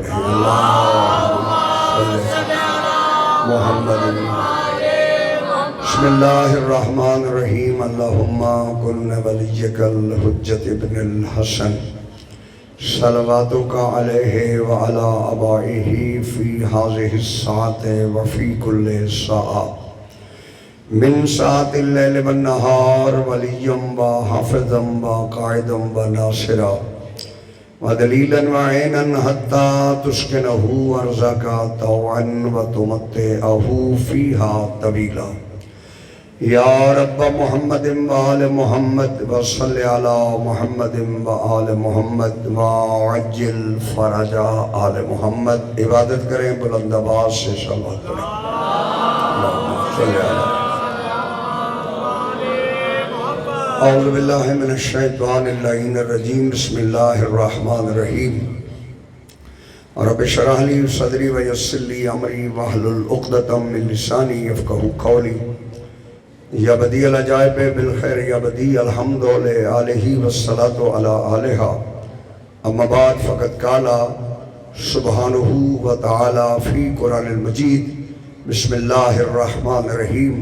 پڑھیں اللہم صلی محمد بسم اللہ الرحمن الرحیم اللہم کن ولیک الحجت ابن الحسن صلواتک علیہ وعلا آبائہ فی هذه الساعة وفی کل ساعة من ساعة اللیل والنہار ولیم و حافظم و قائدم و ناصرا ودلیلا وعینا حتی تسکنہو ارزاکا طوعا و تمتعہو فیہا طویلا یا رب محمد و آل محمد و صلی علی محمد و آل محمد و عجل فرج آل محمد عبادت کریں بلند آواز سے صلوات کریں اللہم صلی علی اعوذ باللہ من الشیطان اللعین الرجیم بسم اللہ الرحمن الرحیم رب اشرح لی صدری ویسر لی امری واحلل عقدۃ من لسانی یفقہوا قولی یا بدیع العجائب بالخیر یا بدیع الحمد لآلہ والصلاة علی آلہا اما بعد فقد قالا سبحانہ وتعالی فی قرآن المجید بسم اللہ الرحمن الرحیم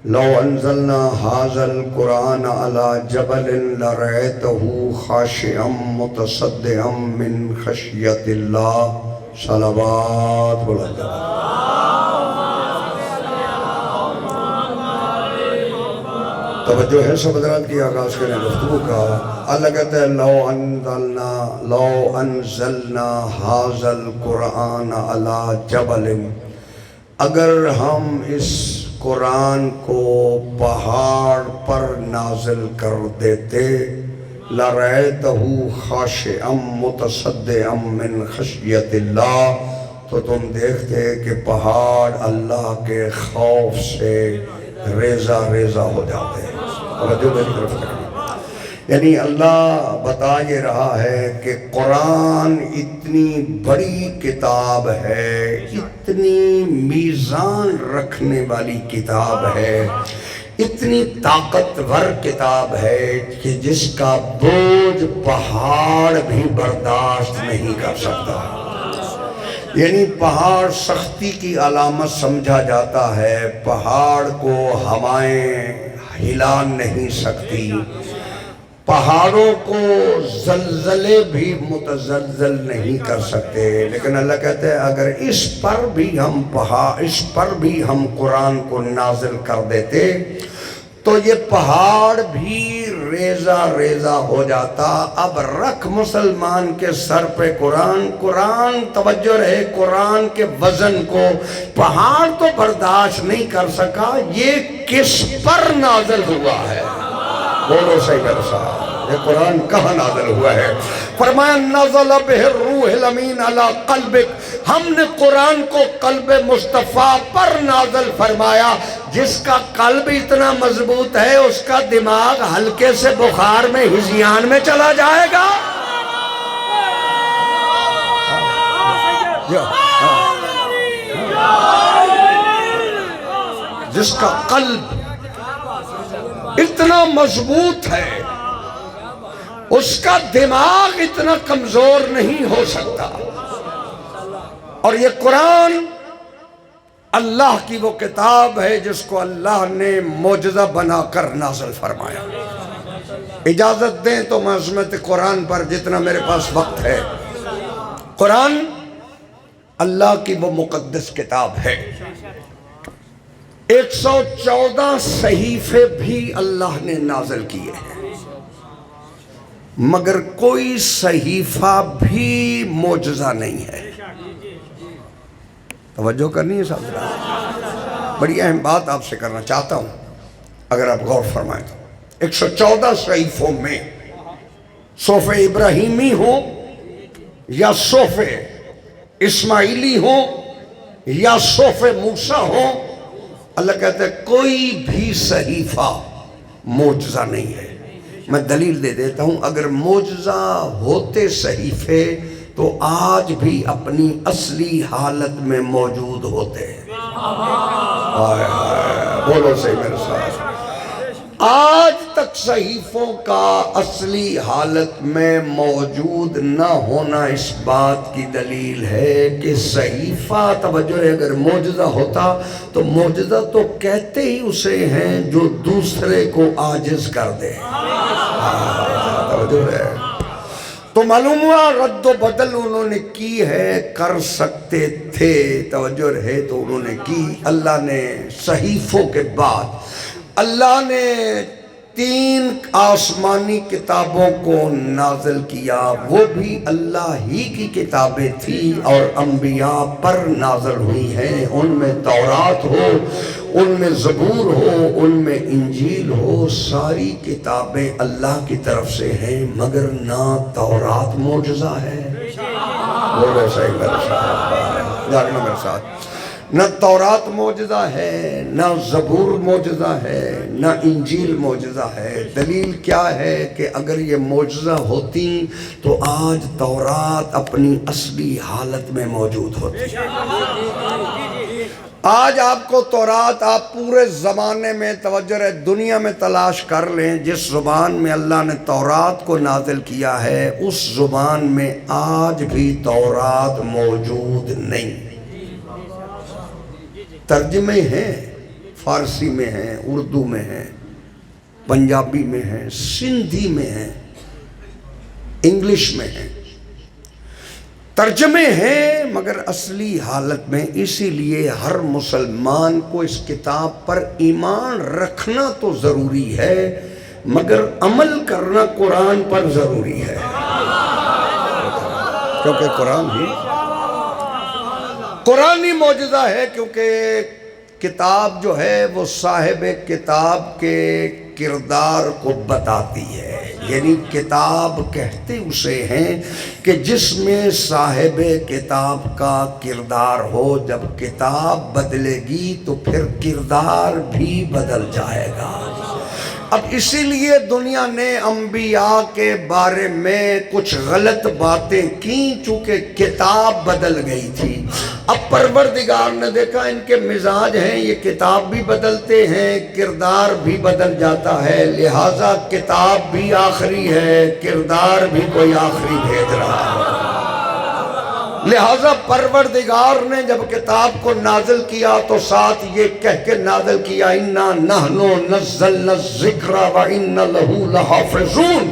لو انزلنا هذا القرآن على جبل لرأيته خاشعا متصدعا من خشیت اللہ صلوات بلند توجہ ہے سب حضرات کی آغاز کریں گفتگو کا اللہ کہتا ہے لو انزلنا هذا القرآن على جبل اگر ہم اس قرآن کو پہاڑ پر نازل کر دیتے لَرَأَيْتَهُ خَاشِعًا مُتَصَدِّعًا مِّنْ خَشْيَةِ اللَّهِ تو تم دیکھتے کہ پہاڑ اللہ کے خوف سے ریزہ ریزہ ہو جاتے ہیں توجہ میری طرف کریں یعنی اللہ بتا یہ رہا ہے کہ قرآن اتنی بڑی کتاب ہے اتنی میزان رکھنے والی کتاب ہے اتنی طاقتور کتاب ہے کہ جس کا بوجھ پہاڑ بھی برداشت نہیں کر سکتا یعنی پہاڑ سختی کی علامت سمجھا جاتا ہے پہاڑ کو ہوائیں ہلا نہیں سکتی پہاڑوں کو زلزلے بھی متزلزل نہیں کر سکتے لیکن اللہ کہتے ہیں اگر اس پر بھی ہم قرآن کو نازل کر دیتے تو یہ پہاڑ بھی ریزہ ریزہ ہو جاتا اب رکھ مسلمان کے سر پہ قرآن توجہ رہے قرآن کے وزن کو پہاڑ تو برداشت نہیں کر سکا یہ کس پر نازل ہوا ہے بولو صحیح میرے صاحب یہ قرآن کہاں نازل ہوا ہے فرمایا نزل بہ الروح الامین علی قلبک ہم نے قرآن کو قلب مصطفیٰ پر نازل فرمایا جس کا قلب اتنا مضبوط ہے اس کا دماغ ہلکے سے بخار میں ہزیان میں چلا جائے گا جس کا قلب اتنا مضبوط ہے اس کا دماغ اتنا کمزور نہیں ہو سکتا اور یہ قرآن اللہ کی وہ کتاب ہے جس کو اللہ نے معجزہ بنا کر نازل فرمایا اجازت دیں تو میں عظمت قرآن پر جتنا میرے پاس وقت ہے قرآن اللہ کی وہ مقدس کتاب ہے 114 صحیفے بھی اللہ نے نازل کیے ہیں مگر کوئی صحیفہ بھی معجزہ نہیں ہے توجہ کرنی ہے صاحب بڑی اہم بات آپ سے کرنا چاہتا ہوں اگر آپ غور فرمائیں تو 114 صحیفوں میں صحف ابراہیمی ہو یا صحف اسماعیلی ہو یا صحف موسیٰ ہو اللہ کہتا ہے کوئی بھی صحیفہ معجزہ نہیں ہے میں دلیل دے دیتا ہوں اگر معجزہ ہوتے صحیفے تو آج بھی اپنی اصلی حالت میں موجود ہوتے ہیں بولو صحیح میرے ساتھ آج تک صحیفوں کا اصلی حالت میں موجود نہ ہونا اس بات کی دلیل ہے کہ صحیفہ، توجہ ہے، اگر معجزہ ہوتا تو معجزہ تو کہتے ہی اسے ہیں جو دوسرے کو عاجز کر دے۔ توجہ ہے، تو معلوم ہوا رد و بدل انہوں نے کی ہے، کر سکتے تھے، توجہ ہے، تو انہوں نے کی۔ اللہ نے صحیفوں کے بعد اللہ نے 3 آسمانی کتابوں کو نازل کیا، وہ بھی اللہ ہی کی کتابیں تھی اور انبیاء پر نازل ہوئی ہیں۔ ان میں تورات ہو، ان میں زبور ہو، ان میں انجیل ہو، ساری کتابیں اللہ کی طرف سے ہیں، مگر نہ تورات معجزہ ہے، بولے صحیح میرے ساتھ، جاگنا میرے ساتھ، نہ تورات معجزہ ہے، نہ زبور معجزہ ہے، نہ انجیل معجزہ ہے۔ دلیل کیا ہے کہ اگر یہ معجزہ ہوتی تو آج تورات اپنی اصلی حالت میں موجود ہوتی۔ آج آپ کو تورات، آپ پورے زمانے میں، توجہ ہے، دنیا میں تلاش کر لیں، جس زبان میں اللہ نے تورات کو نازل کیا ہے اس زبان میں آج بھی تورات موجود نہیں۔ ترجمے ہیں، فارسی میں ہیں، اردو میں ہیں، پنجابی میں ہیں، سندھی میں ہیں، انگلش میں ہیں، ترجمے ہیں، مگر اصلی حالت میں۔ اسی لیے ہر مسلمان کو اس کتاب پر ایمان رکھنا تو ضروری ہے، مگر عمل کرنا قرآن پر ضروری ہے، کیونکہ قرآنی معجزہ ہے، کیونکہ کتاب جو ہے وہ صاحب کتاب کے کردار کو بتاتی ہے، یعنی کتاب کہتے اسے ہیں کہ جس میں صاحب کتاب کا کردار ہو۔ جب کتاب بدلے گی تو پھر کردار بھی بدل جائے گا۔ اب اسی لیے دنیا نے انبیاء کے بارے میں کچھ غلط باتیں کی، چونکہ کتاب بدل گئی تھی۔ اب پروردگار نے دیکھا ان کے مزاج ہیں، یہ کتاب بھی بدلتے ہیں، کردار بھی بدل جاتا ہے، لہٰذا کتاب بھی آخری ہے، کردار بھی کوئی آخری بھیج رہا ہے۔ لہٰذا پروردگار نے جب کتاب کو نازل کیا تو ساتھ یہ کہہ کے نازل کیا، اِنَّا نَحْنُ نَزَّلْنَا الذِّكْرَ وَإِنَّا لَهُ لَحَافِظُونَ،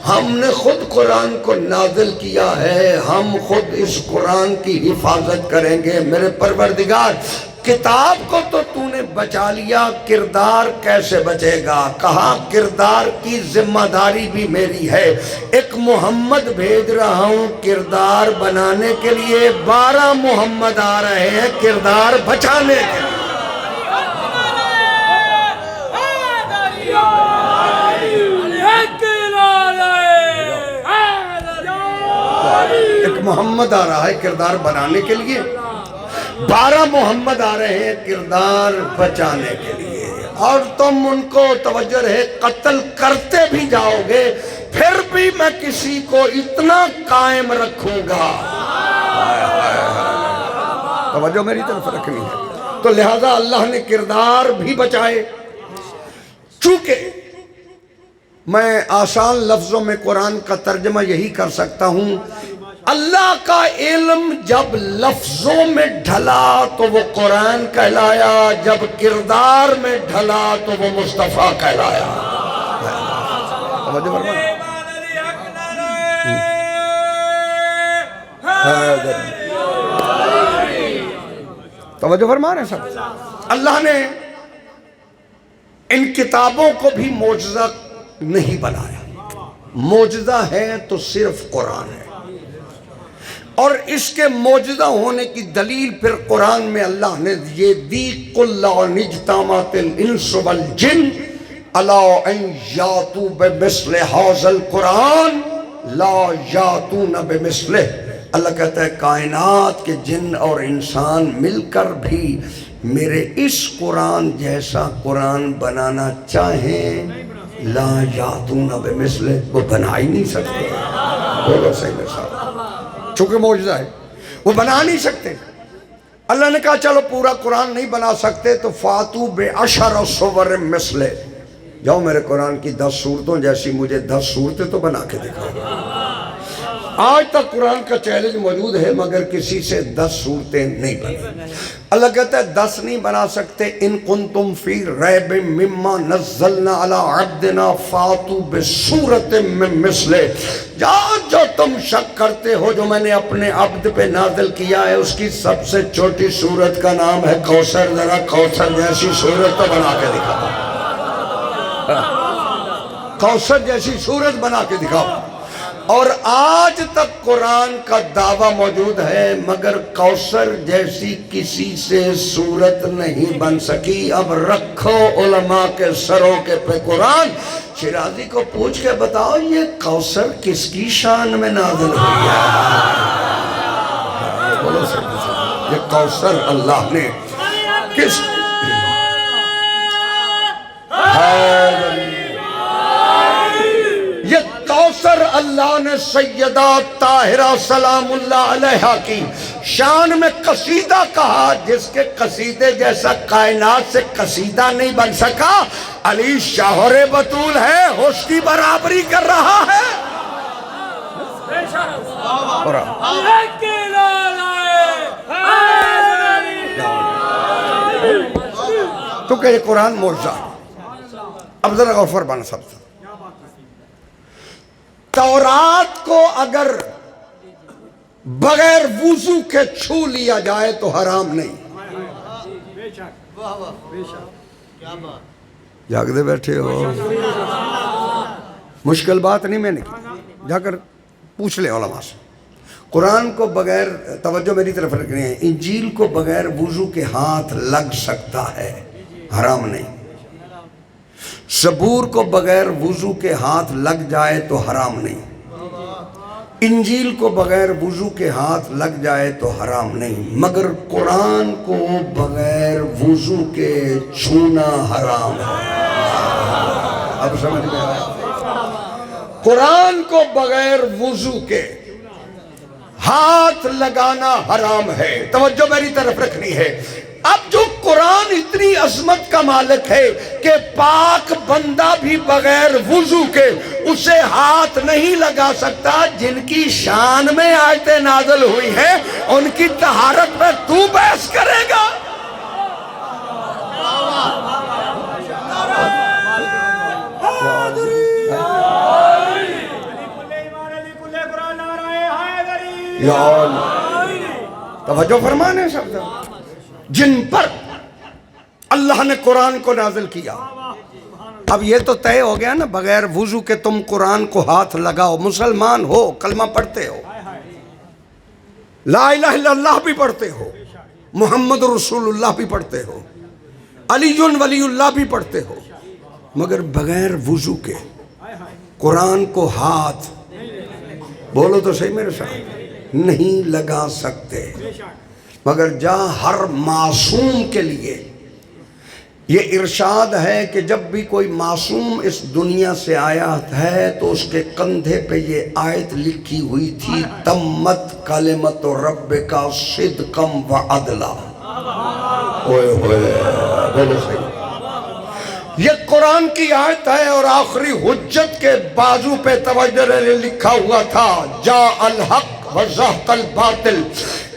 ہم نے خود قرآن کو نازل کیا ہے، ہم خود اس قرآن کی حفاظت کریں گے۔ میرے پروردگار، کتاب کو تو تو نے بچا لیا، کردار کیسے بچے گا؟ کہا کردار کی ذمہ داری بھی میری ہے، ایک محمد بھیج رہا ہوں کردار بنانے کے لیے، 12 محمد آ رہے ہیں کردار بچانے کے لیے۔ ایک محمد آ رہا ہے کردار بنانے کے لیے، 12 محمد آ رہے ہیں کردار بچانے کے لیے، اور تم ان کو، توجہ ہے، قتل کرتے بھی جاؤ گے، پھر بھی میں کسی کو اتنا قائم رکھوں گا۔ توجہ میری طرف رکھنی ہے۔ تو لہٰذا اللہ نے کردار بھی بچائے۔ چونکہ میں آسان لفظوں میں قرآن کا ترجمہ یہی کر سکتا ہوں، اللہ کا علم جب لفظوں میں ڈھلا تو وہ قرآن کہلایا، جب کردار میں ڈھلا تو وہ مصطفیٰ کہلایا۔ توجہ فرما رہے ہیں سب؟ اللہ نے ان کتابوں کو بھی معجزہ نہیں بنایا، معجزہ ہے تو صرف قرآن ہے، اور اس کے معجزہ ہونے کی دلیل پھر قرآن میں اللہ نے یہ دی، قُلْ لَوْ اجْتَمَعَتِ الْإِنسُ وَالْجِنُّ عَلَىٰ أَن يَأْتُوا بِمِثْلِ هَٰذَا الْقُرْآنِ لَا يَأْتُونَ بِمِثْلِهِ۔ اللہ کہتا ہے کائنات کے جن اور انسان مل کر بھی میرے اس قرآن جیسا قرآن بنانا چاہیں، لا یاتون بمثلہ، وہ بنا ہی نہیں سکتے۔ بولو صحیح میرے ساتھ، چونکہ معجزہ ہے وہ بنا نہیں سکتے۔ اللہ نے کہا چلو پورا قرآن نہیں بنا سکتے تو فاتو بعشر صور مثلہ، جاؤ میرے قرآن کی 10 صورتوں جیسی مجھے 10 صورتیں تو بنا کے دکھاؤ۔ آج تک قرآن کا چیلنج موجود ہے مگر کسی سے 10 صورتیں نہیں بنی۔ اللہ کہتا ہے 10 نہیں بنا سکتے، ان کنتم فی ریب مما نزلنا علی عبدنا فاتوا بسورۃ من مثلہ، جو تم شک کرتے ہو جو میں نے اپنے عبد پہ نازل کیا ہے اس کی سب سے چھوٹی سورت کا نام ہے کوثر، ذرا کوثر جیسی سورت تو بنا کے دکھاؤ، کوثر جیسی سورت بنا کے دکھاؤ۔ اور آج تک قرآن کا دعویٰ موجود ہے مگر کوثر جیسی کسی سے صورت نہیں بن سکی۔ اب رکھو علماء کے سروں کے پہ قرآن، شیرازی کو پوچھ کے بتاؤ یہ کوثر کس کی شان میں نازل ہوئی ہے؟ بولو سب، یہ کوثر اللہ نے کس کوثر اللہ نے سیدہ طاہرہ سلام اللہ علیہا کی شان میں قصیدہ کہا، جس کے قصیدے جیسا کائنات سے قصیدہ نہیں بن سکا۔ علی شوہر بطول ہے، اس کی برابری کر رہا ہے۔ تو کہ یہ قرآن معجزہ۔ اب ذرا غور فرمانا سب سے، تورات کو اگر بغیر وضو کے چھو لیا جائے تو حرام نہیں۔ جاگتے بیٹھے ہو، مشکل بات نہیں میں نے کی، جا کر پوچھ لے علماء سے۔ قرآن کو بغیر، توجہ میری طرف رکھنی ہے، انجیل کو بغیر وضو کے ہاتھ لگ سکتا ہے، حرام نہیں۔ زبور کو بغیر وضو کے ہاتھ لگ جائے تو حرام نہیں۔ انجیل کو بغیر وضو کے ہاتھ لگ جائے تو حرام نہیں، مگر قرآن کو بغیر وضو کے چھونا حرام ہے۔ اب سمجھ میں آیا؟ قرآن کو بغیر وضو کے ہاتھ لگانا حرام ہے، توجہ میری طرف رکھنی ہے۔ اب جو قرآن اتنی عظمت کا مالک ہے کہ پاک بندہ بھی بغیر وضو کے اسے ہاتھ نہیں لگا سکتا، جن کی شان میں آیتیں نازل ہوئی ہیں ان کی طہارت میں تو بحث کرے گا؟ توجہ فرمانے شبد جن پر اللہ نے قرآن کو نازل کیا۔ اب یہ تو طے ہو گیا نا، بغیر وضو کے تم قرآن کو ہاتھ لگاؤ، مسلمان ہو، کلمہ پڑھتے ہو، لا الہ الا اللہ بھی پڑھتے ہو، محمد رسول اللہ بھی پڑھتے ہو، علی ولی اللہ بھی پڑھتے ہو، مگر بغیر وضو کے قرآن کو ہاتھ، بولو تو صحیح میرے ساتھ، نہیں لگا سکتے۔ مگر جہاں ہر معصوم کے لیے یہ ارشاد ہے کہ جب بھی کوئی معصوم اس دنیا سے آیا ہے تو اس کے کندھے پہ یہ آیت لکھی ہوئی تھی، تمت کلمت ربک صدقا وعدلا۔ اوئے ہوئے، بولو صحیح، یہ قرآن کی آیت ہے اور آخری حجت کے بازو پہ توجہ لکھا ہوا تھا، جاء الحق وزہق الباطل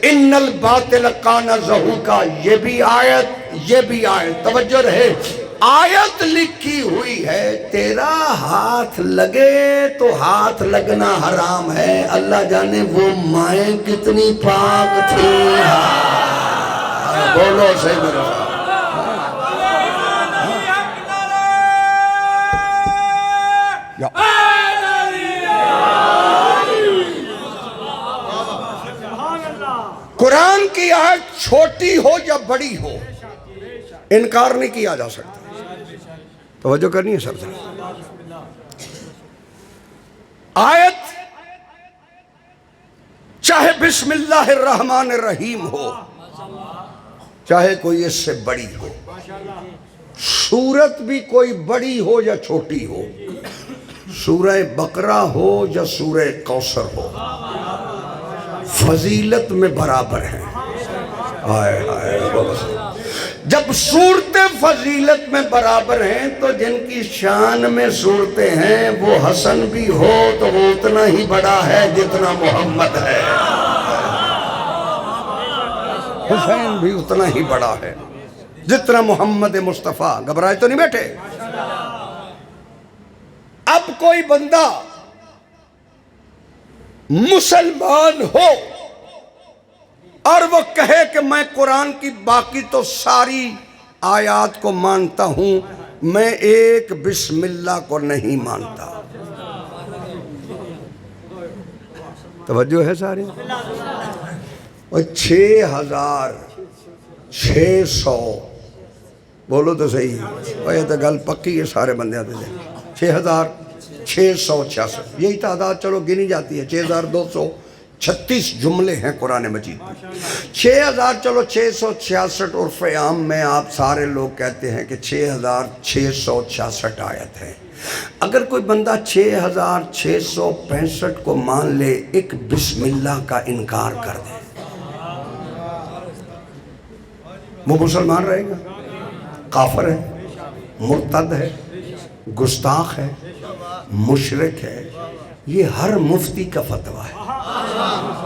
ان الباطل کان زہوقا۔ یہ بھی آیت توجہ رہے، آیت لکھی ہوئی ہے، تیرا ہاتھ لگے تو ہاتھ لگنا حرام ہے۔ اللہ جانے وہ مائیں کتنی پاک تھی، بولو صحیح میرے ساتھ۔ قرآن کی آیت چھوٹی ہو یا بڑی ہو انکار نہیں کیا جا سکتا، توجہ کرنی ہے سب سے۔ آیت چاہے بسم اللہ الرحمن الرحیم ہو، چاہے کوئی اس سے بڑی ہو، سورت بھی کوئی بڑی ہو یا چھوٹی ہو، سورہ بقرہ ہو یا سورہ کوثر ہو، فضیلت میں برابر ہیں۔ جب صورتیں فضیلت میں برابر ہیں تو جن کی شان میں صورتیں ہیں وہ حسن بھی ہو تو وہ اتنا ہی بڑا ہے جتنا محمد ہے، حسین بھی اتنا ہی بڑا ہے جتنا محمد مصطفیٰ۔ گھبرائے تو نہیں بیٹھے؟ اب کوئی بندہ مسلمان ہو اور وہ کہے کہ میں قرآن کی باقی تو ساری آیات کو مانتا ہوں، میں ایک بسم اللہ کو نہیں مانتا، توجہ ہے سارے؟ اور 6600 بولو تو صحیح، یہ تو گل پکی ہے سارے بندے آتے تھے، 6666 یہی تعداد چلو گنی جاتی ہے، 6236 جملے ہیں قرآن مجید میں، 6000 چلو 666 عرف عام میں آپ سارے لوگ کہتے ہیں کہ 6666 آیت ہے۔ اگر کوئی بندہ 6665 کو مان لے، ایک بسم اللہ کا انکار کر دے، وہ مسلمان رہے گا؟ کافر ہے، مرتد ہے، گستاخ ہے، مشرک ہے۔ یہ ہر مفتی کا فتویٰ ہے،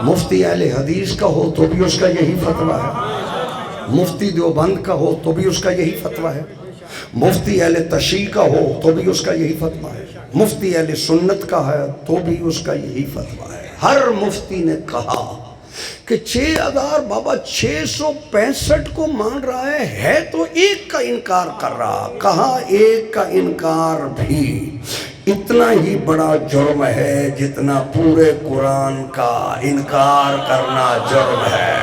مفتی اہل حدیث کا ہو تو بھی اس کا یہی فتویٰ ہے، مفتی دیوبند کا ہو تو بھی اس کا یہی فتویٰ ہے، مفتی اہل تشیع کا ہو تو بھی اس کا یہی فتویٰ ہے، مفتی اہل سنت کا ہے تو بھی اس کا یہی فتویٰ ہے۔ ہر مفتی نے کہا کہ 6000 بابا 665 کو مان رہا ہے تو ایک کا انکار کر رہا، کہا ایک کا انکار بھی اتنا ہی بڑا جرم ہے جتنا پورے قرآن کا انکار کرنا جرم ہے۔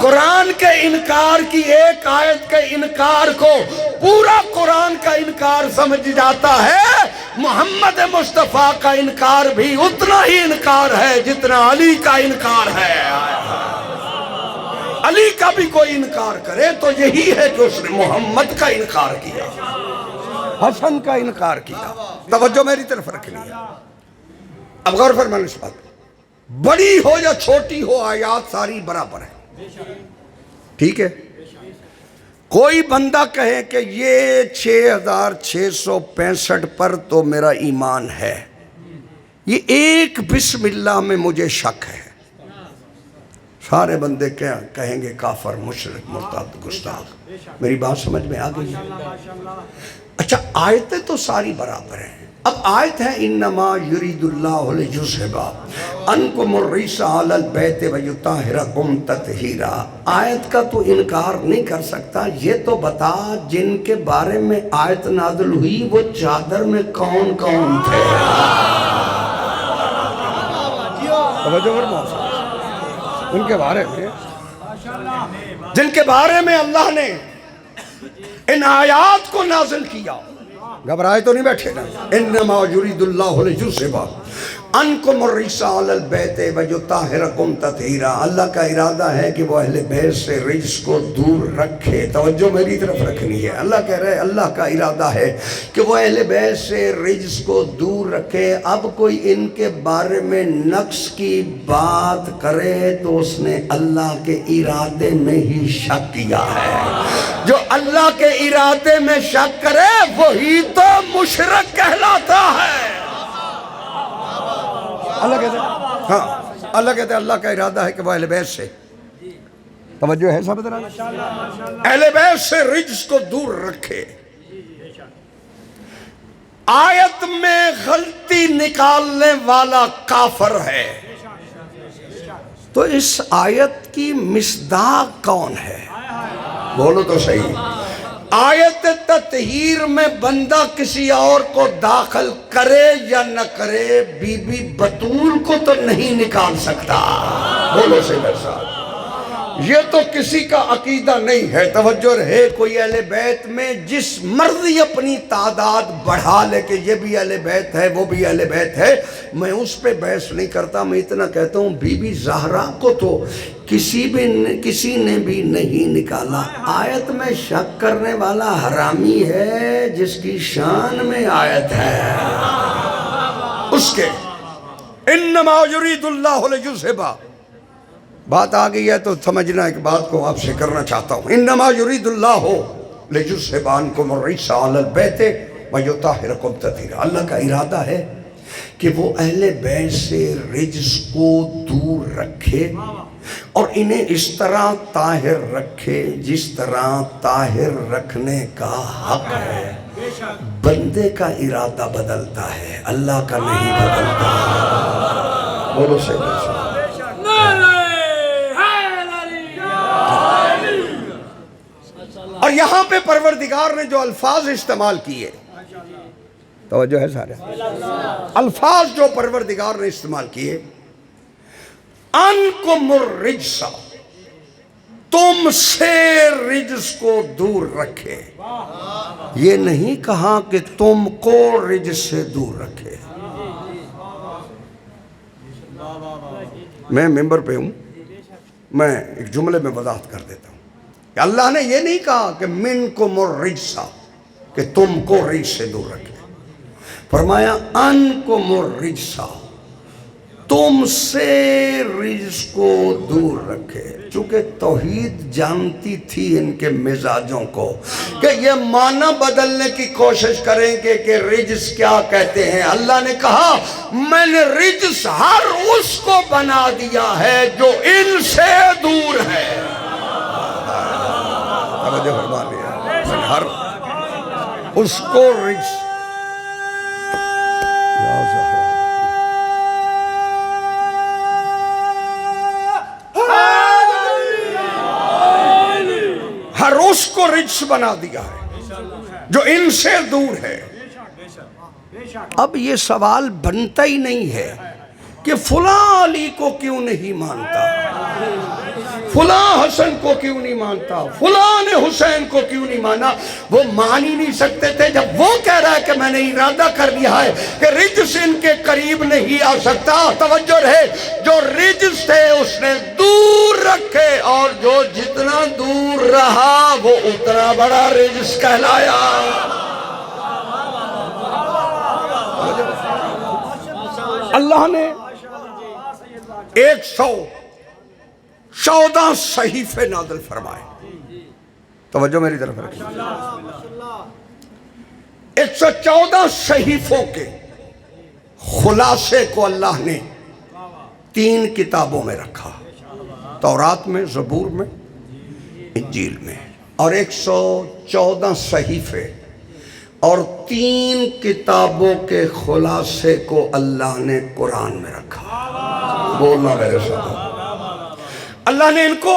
قرآن کے انکار کی ایک آیت کے انکار کو پورا قرآن کا انکار سمجھ جاتا ہے، محمد مصطفیٰ کا انکار بھی اتنا ہی انکار ہے جتنا علی کا انکار ہے۔ علی کا بھی کوئی انکار کرے تو یہی ہے کہ اس نے محمد کا انکار کیا، حسن کا انکار کیا۔ توجہ میری طرف رکھنی ہے، اب غور فرمائیں اس بات، بڑی ہو یا چھوٹی ہو آیات ساری برابر ہے، ٹھیک ہے؟ کوئی بندہ کہے کہ یہ 6665 پر تو میرا ایمان ہے، یہ ایک بسم اللہ میں مجھے شک ہے، سارے بندے کہیں گے کافر، مشرک، مرتد، گستاخ۔ میری بات سمجھ میں آ گئی ہے؟ اچھا، آیتیں تو ساری برابر ہیں۔ اب آیت ہے انما یرید اللہ لیذھب عنکم الرجس اہل البیت ویطہرکم تطہیرا۔ آیت کا تو انکار نہیں کر سکتا، یہ تو بتا جن کے بارے میں آیت نازل ہوئی وہ چادر میں کون کون تھے؟ ان کے بارے میں، جن کے بارے میں اللہ نے ان آیات کو نازل کیا، گھبرائے تو نہیں بیٹھے نا؟ انما یرید اللہ لیذھب عنکم الرجس اہل البیت ویطہرکم تطہیرا۔ اللہ کا ارادہ ہے کہ وہ اہل بیت سے رجس کو دور رکھے۔ توجہ میری طرف رکھنی ہے، اللہ کہہ رہے اللہ کا ارادہ ہے کہ وہ اہل بیت سے رجس کو دور رکھے۔ اب کوئی ان کے بارے میں نقص کی بات کرے تو اس نے اللہ کے ارادے میں ہی شک کیا ہے۔ جو اللہ کے ارادے میں شک کرے وہی تو مشرک کہلاتا ہے۔ اللہ کہتے ہیں، ہاں اللہ کہتے ہیں اللہ کا ارادہ ہے کہ وہ اہل بیت سے، توجہ ہے سب ذرا، اہل بیت سے رجس کو دور رکھے۔ آیت میں غلطی نکالنے والا کافر ہے، تو اس آیت کی مصداق کون ہے؟ بولو تو صحیح۔ آیت تطہیر میں بندہ کسی اور کو داخل کرے یا نہ کرے، بی بی بطول کو تو نہیں نکال سکتا۔ بولو سے میرے ساتھ، یہ تو کسی کا عقیدہ نہیں ہے۔ توجہ رہے، کوئی اہل بیت میں جس مرضی اپنی تعداد بڑھا لے کہ یہ بھی اہل بیت ہے وہ بھی اہل بیت ہے، میں اس پہ بحث نہیں کرتا۔ میں اتنا کہتا ہوں بی بی زہرا کو تو کسی نے بھی نہیں نکالا۔ آیت میں شک کرنے والا حرامی ہے جس کی شان میں آیت ہے، اس کے انما یرید اللہ لیذھب بات آ گئی ہے تو سمجھنا ایک بات کو آپ سے کرنا چاہتا ہوں. انما یرید اللہ لیذھب عنکم الرجس اہل البیت ویطہرکم تطہیرا. اللہ کا ارادہ ہے کہ وہ اہل بیت سے رجس کو دور رکھے اور انہیں اس طرح طاہر رکھے جس طرح طاہر رکھنے کا حق ہے. بندے کا ارادہ بدلتا ہے، اللہ کا نہیں بدلتا. بولو صحیح. اور یہاں پہ پروردگار نے جو الفاظ استعمال کیے، توجہ ہے سارے الفاظ جو پروردگار نے استعمال کیے، عنکم الرجس، تم سے رجس کو دور رکھے. یہ نہیں کہا کہ تم کو رجس سے دور رکھے. میں ممبر پہ ہوں، میں ایک جملے میں وضاحت کر دیتا ہوں کہ اللہ نے یہ نہیں کہا کہ منکم الرجس، کہ تم کو رجس سے دور رکھے. فرمایا عنکم الرجس، تم سے رجس کو دور رکھے. چونکہ توحید جانتی تھی ان کے مزاجوں کو کہ یہ معنی بدلنے کی کوشش کریں گے کہ رجس کیا کہتے ہیں. اللہ نے کہا میں نے رجس ہر اس کو بنا دیا ہے جو ان سے دور ہے. توجہ فرما لیا، ہر اس کو رجس. ہر اس کو رجس بنا دیا ہے جو ان سے دور ہے. اب یہ سوال بنتا ہی نہیں ہے کہ فلاں علی کو کیوں نہیں مانتا، فلاں حسن کو کیوں نہیں مانتا، فلاں نے حسین کو کیوں نہیں مانا. وہ مان ہی نہیں سکتے تھے. جب وہ کہہ رہا ہے کہ میں نے ارادہ کر لیا ہے کہ رجس ان کے قریب نہیں آ سکتا، توجہ رہے، جو رجس تھے اس نے دور رکھے، اور جو جتنا دور رہا وہ اتنا بڑا رجس کہلایا. اللہ نے 114 صحیفے نازل فرمائے. توجہ میری طرف رکھیں. 114 صحیفوں کے خلاصے کو اللہ نے 3 کتابوں میں رکھا، تورات میں، زبور میں، انجیل میں. اور 114 صحیفے اور 3 کتابوں کے خلاصے کو اللہ نے قرآن میں رکھا. بولنا میرے ساتھ. اللہ نے ان کو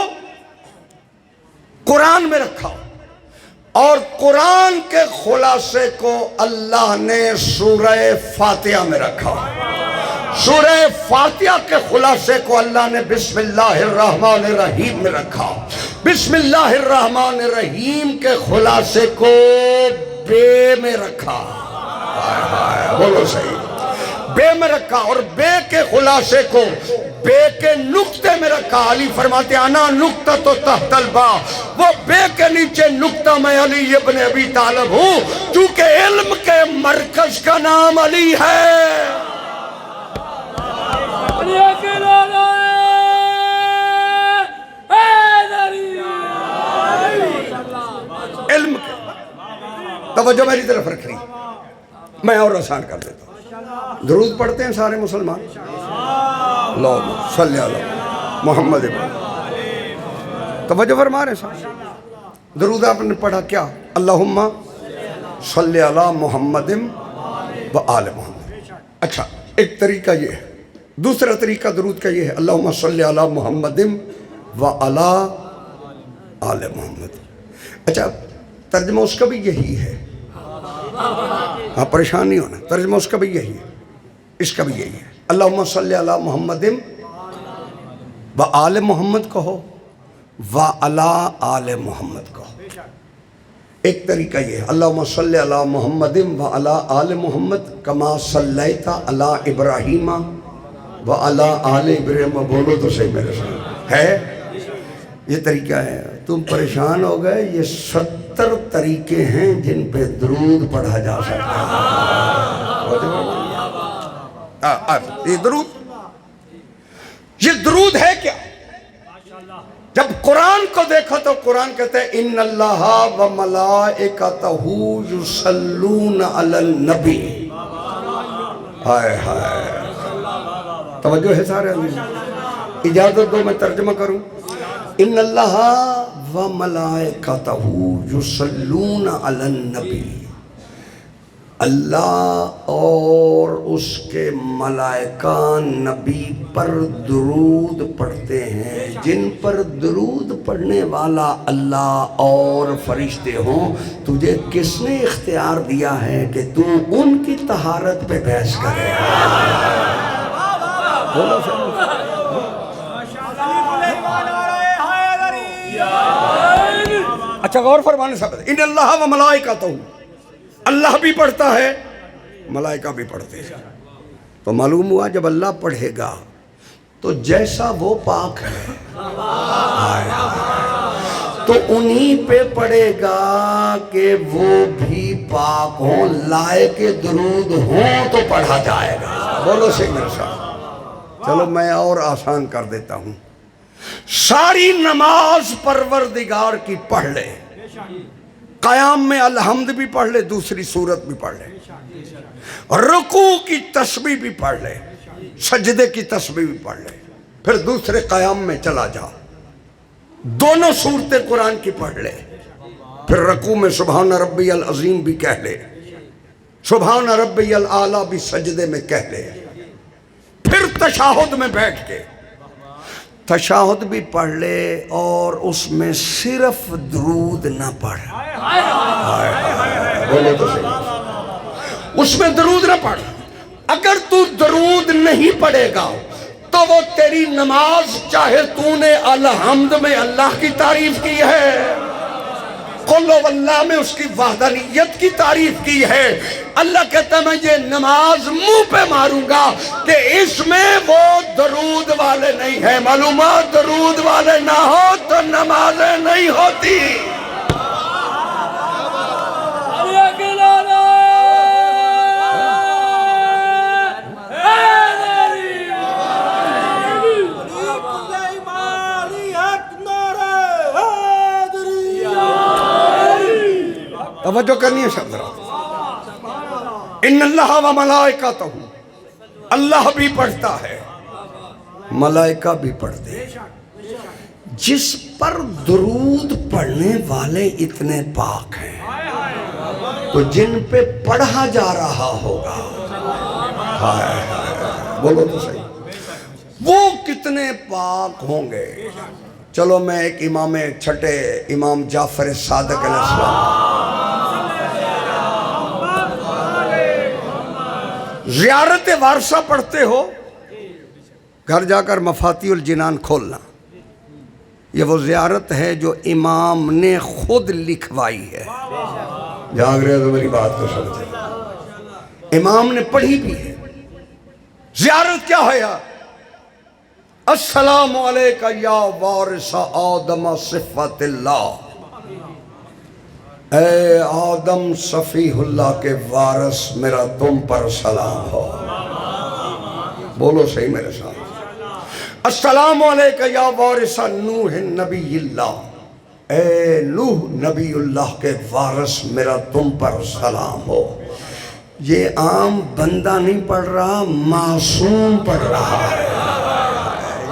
قرآن میں رکھا اور قرآن کے خلاصے کو اللہ نے سورہ فاتحہ میں رکھا. سورہ فاتحہ کے خلاصے کو اللہ نے بسم اللہ الرحمن الرحیم میں رکھا. بسم اللہ الرحمن الرحیم کے خلاصے کو بے میں رکھا. بولو صحیح. بے میں رکھا. اور بے کے خلاصے کو بے کے نقطے میں رکھا. علی فرماتے انا نقطہ تو تحت البا، وہ بے کے نیچے نقطہ میں علی ابن ابی طالب ہوں، چونکہ علم کے مرکز کا نام علی ہے. علم کے. توجہ میری طرف رکھ رہی. میں اور آسان کر دیتا ہوں. درود پڑھتے ہیں سارے مسلمان؟ اللہم صلی علی محمد. توجہ فرما رہے ہیں. درود آپ نے پڑھا کیا؟ اللہم صلی علی محمد و آل محمد. اچھا، ایک طریقہ یہ ہے. دوسرا طریقہ درود کا یہ ہے اللہم صلی علی محمد و علی آل محمد. اچھا، ترجمہ اس کا بھی یہی ہے. ہاں، پریشان نہیں ہونا. ترجمہ اس کا بھی یہی ہے، اس کا بھی یہی ہے. اللہم صلی علی محمد و آل محمد کہو و علی آل محمد کہو. ایک طریقہ یہ ہے اللہم صلی علی محمد و علی آل محمد کما صلیت علی ابراہیم و علی آل ابراہیم. بولو تو صحیح میرے ساتھ. ہے یہ طریقہ ہے. تم پریشان ہو گئے. یہ 70 طریقے ہیں جن پہ درود پڑھا جا سکتا ہے. یہ درود ہے کیا؟ جب قرآن کو دیکھو تو قرآن کہتے ہیں ان اللہ و ملائکتہ یصلون علی النبی. ہائے ہائے، توجہ ہے سارے؟ اجازت دو میں ترجمہ کروں. ان اللہ و ملائکتہ یصلون علی النبی، اللہ اور اس کے ملائکہ نبی پر درود پڑھتے ہیں. جن پر درود پڑھنے والا اللہ اور فرشتے ہوں، تجھے کس نے اختیار دیا ہے کہ تو ان کی طہارت پہ بحث کرے؟ اچھا غور فرمانے سے ان اللہ و ملائکتہ، اللہ بھی پڑھتا ہے، ملائکہ بھی پڑھتے ہیں. تو معلوم ہوا جب اللہ پڑھے گا تو جیسا وہ پاک ہے تو انہی پہ پڑھے گا کہ وہ بھی پاک ہوں، لائق درود ہوں تو پڑھا جائے گا. بولو سے میرے ساتھ. چلو میں اور آسان کر دیتا ہوں. ساری نماز پروردگار کی پڑھ لے، قیام میں الحمد بھی پڑھ لے، دوسری سورت بھی پڑھ لے، رکوع کی تسبیح بھی پڑھ لے، سجدے کی تسبیح بھی پڑھ لے، پھر دوسرے قیام میں چلا جا، دونوں سورتیں قرآن کی پڑھ لے، پھر رکوع میں سبحان ربی العظیم بھی کہہ لے، سبحان ربی الاعلیٰ بھی سجدے میں کہہ لے، پھر تشہد میں بیٹھ کے تشہد بھی پڑھ لے اور اس میں صرف درود نہ پڑھ. بولو تو صحیح. اس میں درود نہ پڑھ. اگر تو درود نہیں پڑھے گا تو وہ تیری نماز، چاہے تو نے الحمد میں اللہ کی تعریف کی ہے، قل واللہ میں اس کی وحدانیت کی تعریف کی ہے، اللہ کہتا ہے میں یہ نماز منہ پہ ماروں گا کہ اس میں وہ درود والے نہیں ہیں. معلومات درود والے نہ ہو تو نمازیں نہیں ہوتی. توجہ کرنی ہے شبد رات. ان اللہ و ملائکتہ، اللہ بھی پڑھتا ہے، ملائکہ بھی پڑھتے ہیں. جس پر درود پڑھنے والے اتنے پاک ہیں تو جن پہ پڑھا جا رہا ہوگا، بولو تو صحیح، وہ کتنے پاک ہوں گے. چلو میں ایک امام چھٹے امام جعفر صادق علیہ السلام زیارت وارثہ پڑھتے ہو، گھر جا کر مفاتیح الجنان کھولنا. یہ وہ زیارت ہے جو امام نے خود لکھوائی ہے. جاگ رہے تو میری بات کو سمجھے، امام نے پڑھی بھی ہے. زیارت کیا ہے یار؟ السلام علیکہ یا وارث آدم صفت اللہ، اے آدم صفیح اللہ کے وارث میرا تم پر سلام ہو. بولو صحیح میرے ساتھ. السلام علیکہ یا وارث نوح نبی اللہ، اے نوح نبی اللہ کے وارث میرا تم پر سلام ہو. یہ عام بندہ نہیں پڑھ رہا، معصوم پڑھ رہا ہے،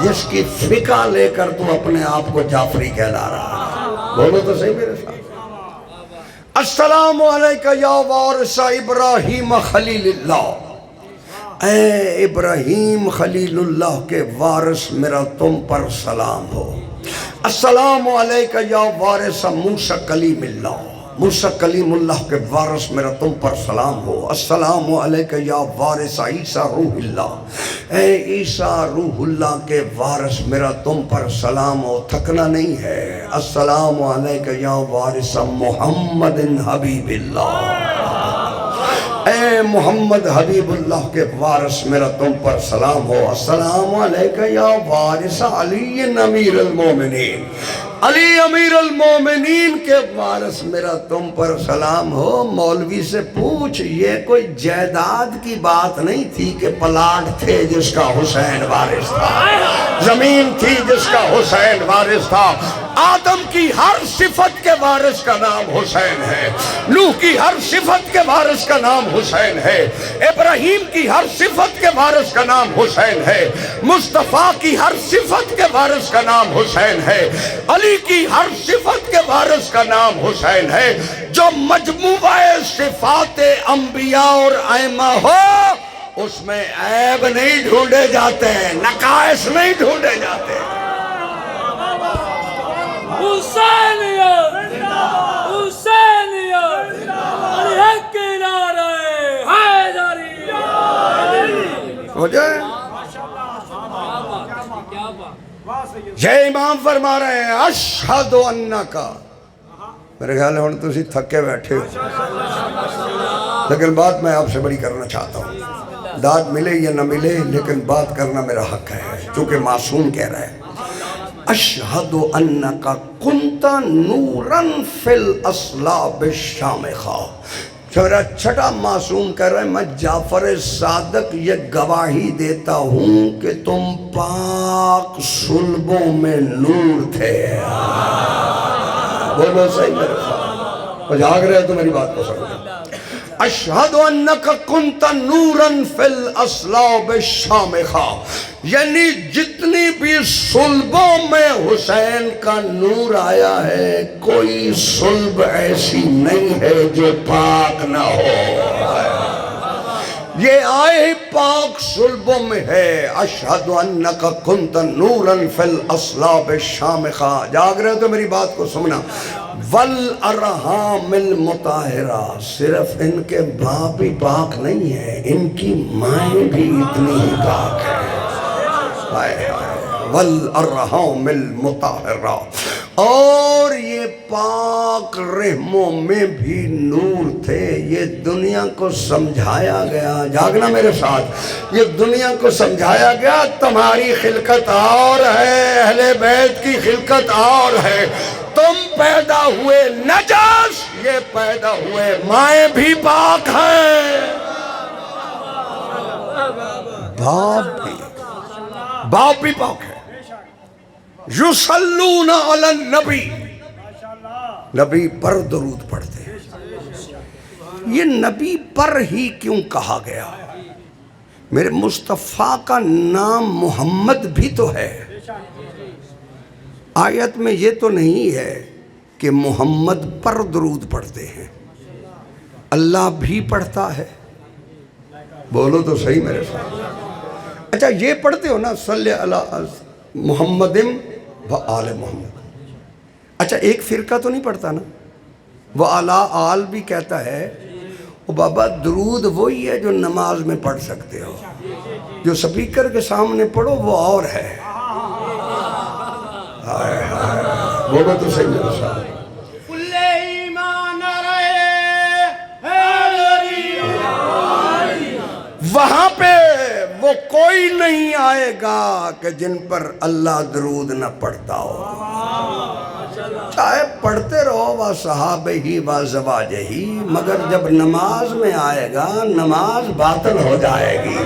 جس کی فقہ لے کر تو اپنے آپ کو جعفری کہلا رہا ہے. بولو تو صحیح میرے ساتھ. السلام علیکہ یا وارث ابراہیم خلیل اللہ، اے ابراہیم خلیل اللہ کے وارث میرا تم پر سلام ہو. السلام علیکہ یا وارث موسیٰ کلیم اللہ، موسیٰ کلیم اللہ کے وارث میرا تم پر سلام ہو. السلام علیکہ یا وارث عیسیٰ روح اللہ، اے عیسیٰ روح اللہ کے وارث میرا تم پر سلام ہو. تھکنا نہیں ہے. السلام علیکہ یا وارث محمد حبیب اللہ، اے محمد حبیب اللہ کے وارث میرا تم پر سلام ہو. السلام علیکہ یا وارث علی امیر المومنین، علی امیر المومنین کے وارث میرا تم پر سلام ہو. مولوی سے پوچھ یہ کوئی جائیداد کی بات نہیں تھی کہ پلاٹ تھے جس کا حسین وارث تھا, زمین تھی جس کا حسین وارث تھا. آدم کی ہر صفت کے وارث کا نام حسین ہے, نوح کی ہر صفت کے وارث کا نام حسین ہے, ابراہیم کی ہر صفت کے وارث کا نام حسین ہے, مصطفیٰ کی ہر صفت کے وارث کا نام حسین ہے, علی کی ہر صفت کے وارث کا نام حسین ہے. جو مجموعہ صفات انبیاء اور ائمہ ہو اس میں عیب نہیں ڈھونڈے جاتے, نقائص نہیں ڈھونڈے جاتے. حسینیت حسینیت علی کے نعرہ حیدری ہو جائے. یہ امام فرما رہے ہیں اشہد انکا. میرے خیال ہے ہوں تسی تھکے بیٹھے ہو, لیکن بات میں آپ سے بڑی کرنا چاہتا ہوں. داد ملے یا نہ ملے لیکن بات کرنا میرا حق ہے, چونکہ معصوم کہہ رہا ہے اشہد انکا کنت نوراً فی الاصلاب الشامخہ. میرا چھٹا معصوم کہہ رہا ہے میں جعفر صادق یہ گواہی دیتا ہوں کہ تم پاک صلبوں میں نور تھے. بولو صحیح میرے ساتھ, جاگ رہے تو میری بات کو سمجھو. اشہد انکا کنت نوراً فی الاصلاب الشامخہ, یعنی جتنی بھی صلبوں میں حسین کا نور آیا ہے کوئی صلب ایسی نہیں ہے جو پاک نہ ہو. یہ آئے پاک صلبوں میں ہے. اشہد انکا کنت نوراً فی الاصلاب الشامخہ. جاگ رہے تو میری بات کو سمنا. والارحام المطہرہ, صرف ان کے باپ ہی پاک نہیں ہے, ان کی مائیں بھی اتنی ہی پاک ہے. والارحام المطہرہ, اور یہ پاک رحموں میں بھی نور تھے. یہ دنیا کو سمجھایا گیا, جاگنا میرے ساتھ, یہ دنیا کو سمجھایا گیا تمہاری خلقت اور ہے, اہل بیت کی خلقت اور ہے. تم پیدا ہوئے نجس, یہ پیدا ہوئے مائیں بھی پاک ہیں, باپ بھی پاک ہے. یصلون علی النبی, نبی پر درود پڑھتے ہیں. یہ نبی پر ہی کیوں کہا گیا؟ میرے مصطفیٰ کا نام محمد بھی تو ہے. آیت میں یہ تو نہیں ہے کہ محمد پر درود پڑھتے ہیں, اللہ بھی پڑھتا ہے. بولو تو صحیح میرے ساتھ. اچھا یہ پڑھتے ہو نا صلی علی محمد و آل محمد. اچھا ایک فرقہ تو نہیں پڑھتا نا وہ علی آل بھی کہتا ہے. وہ بابا درود وہی ہے جو نماز میں پڑھ سکتے ہو, جو سپیکر کے سامنے پڑھو وہ اور ہے. بولو تو صحیح میرے ساتھ. وہاں پہ وہ کوئی نہیں آئے گا کہ جن پر اللہ درود نہ پڑھتا ہو. چاہے پڑھتے رہو وہ صحابہ ہی و زواج ہی, مگر جب نماز میں آئے گا نماز باطل ہو جائے گی,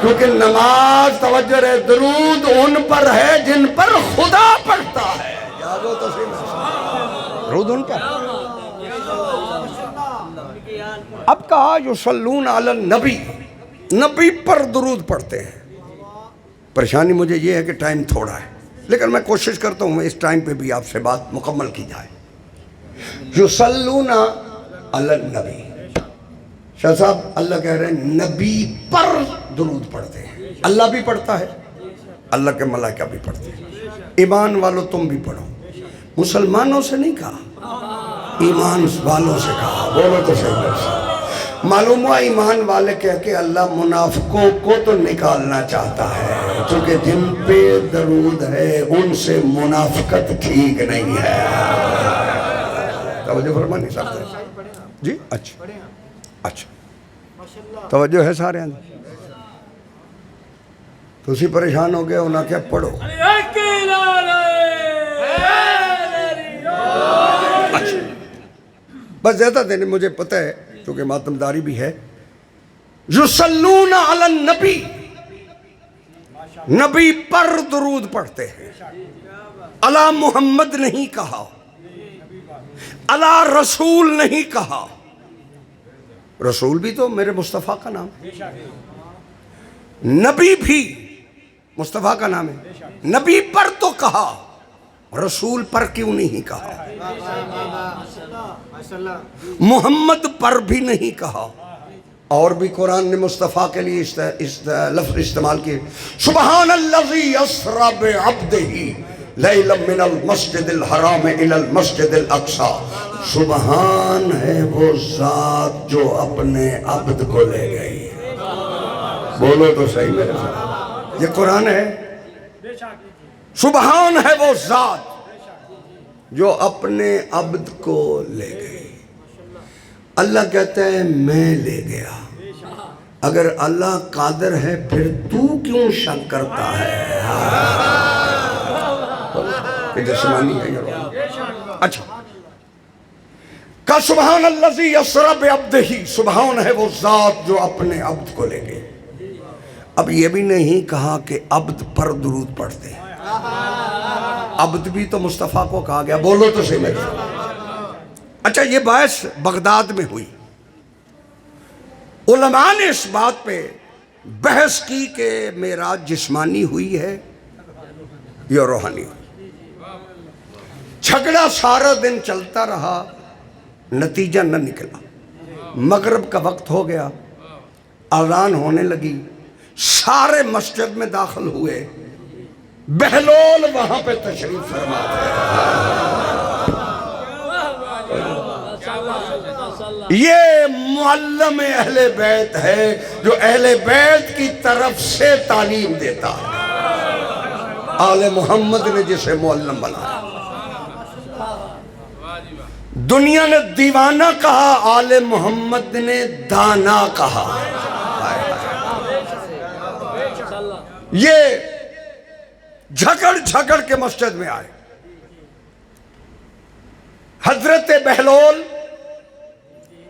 کیونکہ نماز توجہ ہے درود ان پر ہے جن پر خدا پڑھتا ہے. جاگو تو صحیح, درود ان پر. اب کہا یصلون علی النبی, نبی پر درود پڑھتے ہیں. پریشانی مجھے یہ ہے کہ ٹائم تھوڑا ہے, لیکن میں کوشش کرتا ہوں اس ٹائم پہ بھی آپ سے بات مکمل کی جائے. یصلون علی النبی, شاہ صاحب اللہ کہہ رہے ہیں نبی پر درود پڑھتے ہیں. اللہ بھی پڑھتا ہے, اللہ کے ملائکہ بھی پڑھتے ہیں. ایمان والوں تم بھی پڑھو. مسلمانوں سے نہیں کہا, ایمان والوں سے کہا. بولو تو صحیح ہے. معلوم ہوا ایمان والے کہہ کے اللہ منافقوں کو تو نکالنا چاہتا ہے, کیونکہ جن پہ درود ہے ان سے منافقت ٹھیک نہیں ہے. توجہ فرما نہیں سکتے جی. اچھا اچھا توجہ ہے سارے اندر. تو اسی پریشان ہو گئے, انہاں کیا پڑھو. بس زیادہ دینے مجھے پتہ ہے چونکہ ماتمداری بھی ہے. یصلون علی النبی، نبی پر درود پڑھتے ہیں. علی محمد نہیں کہا، علی رسول نہیں کہا. رسول بھی تو میرے مصطفیٰ کا نام ہے، نبی بھی مصطفیٰ کا نام ہے. نبی پر تو کہا، رسول پر کیوں نہیں کہا؟ محمد پر بھی نہیں کہا. اور بھی قرآن نے مصطفیٰ کے لیے لفظ استعمال کیے. سبحان الذی اسری بعبدہ لیلا من المسجد الحرام الی المسجد الاقصی. سبحان ہے وہ ذات جو اپنے عبد کو لے گئی. بولو تو صحیح میرے ساتھ، یہ قرآن ہے. سبحان ہے وہ ذات جو اپنے عبد کو لے گئی. اللہ کہتا ہے میں لے گیا. اگر اللہ قادر ہے پھر تو کیوں شک کرتا ہے؟ یہ جسمانی ہے یہ. اچھا کہ سبحان الذی اسری بعبدہ، سبحان ہے وہ ذات جو اپنے عبد کو لے گئی. اب یہ بھی نہیں کہا کہ عبد پر درود پڑھتے ہیں. عبد بھی تو مصطفیٰ کو کہا گیا. بولو تو صحیح میرے ساتھ. اچھا یہ بحث بغداد میں ہوئی. علماء نے اس بات پہ بحث کی کہ معراج جسمانی ہوئی ہے یا روحانی ہوئی. جھگڑا سارا دن چلتا رہا، نتیجہ نہ نکلا. مغرب کا وقت ہو گیا، اذان ہونے لگی، سارے مسجد میں داخل ہوئے. بہلول وہاں پہ تشریف فرما تھے. یہ معلم اہل بیت ہے جو اہل بیت کی طرف سے تعلیم دیتا ہے. آل محمد نے جسے معلم بنایا. دنیا نے دیوانہ کہا، آل محمد نے دانا کہا. یہ جھگڑ کے مسجد میں آئے. حضرت بہلول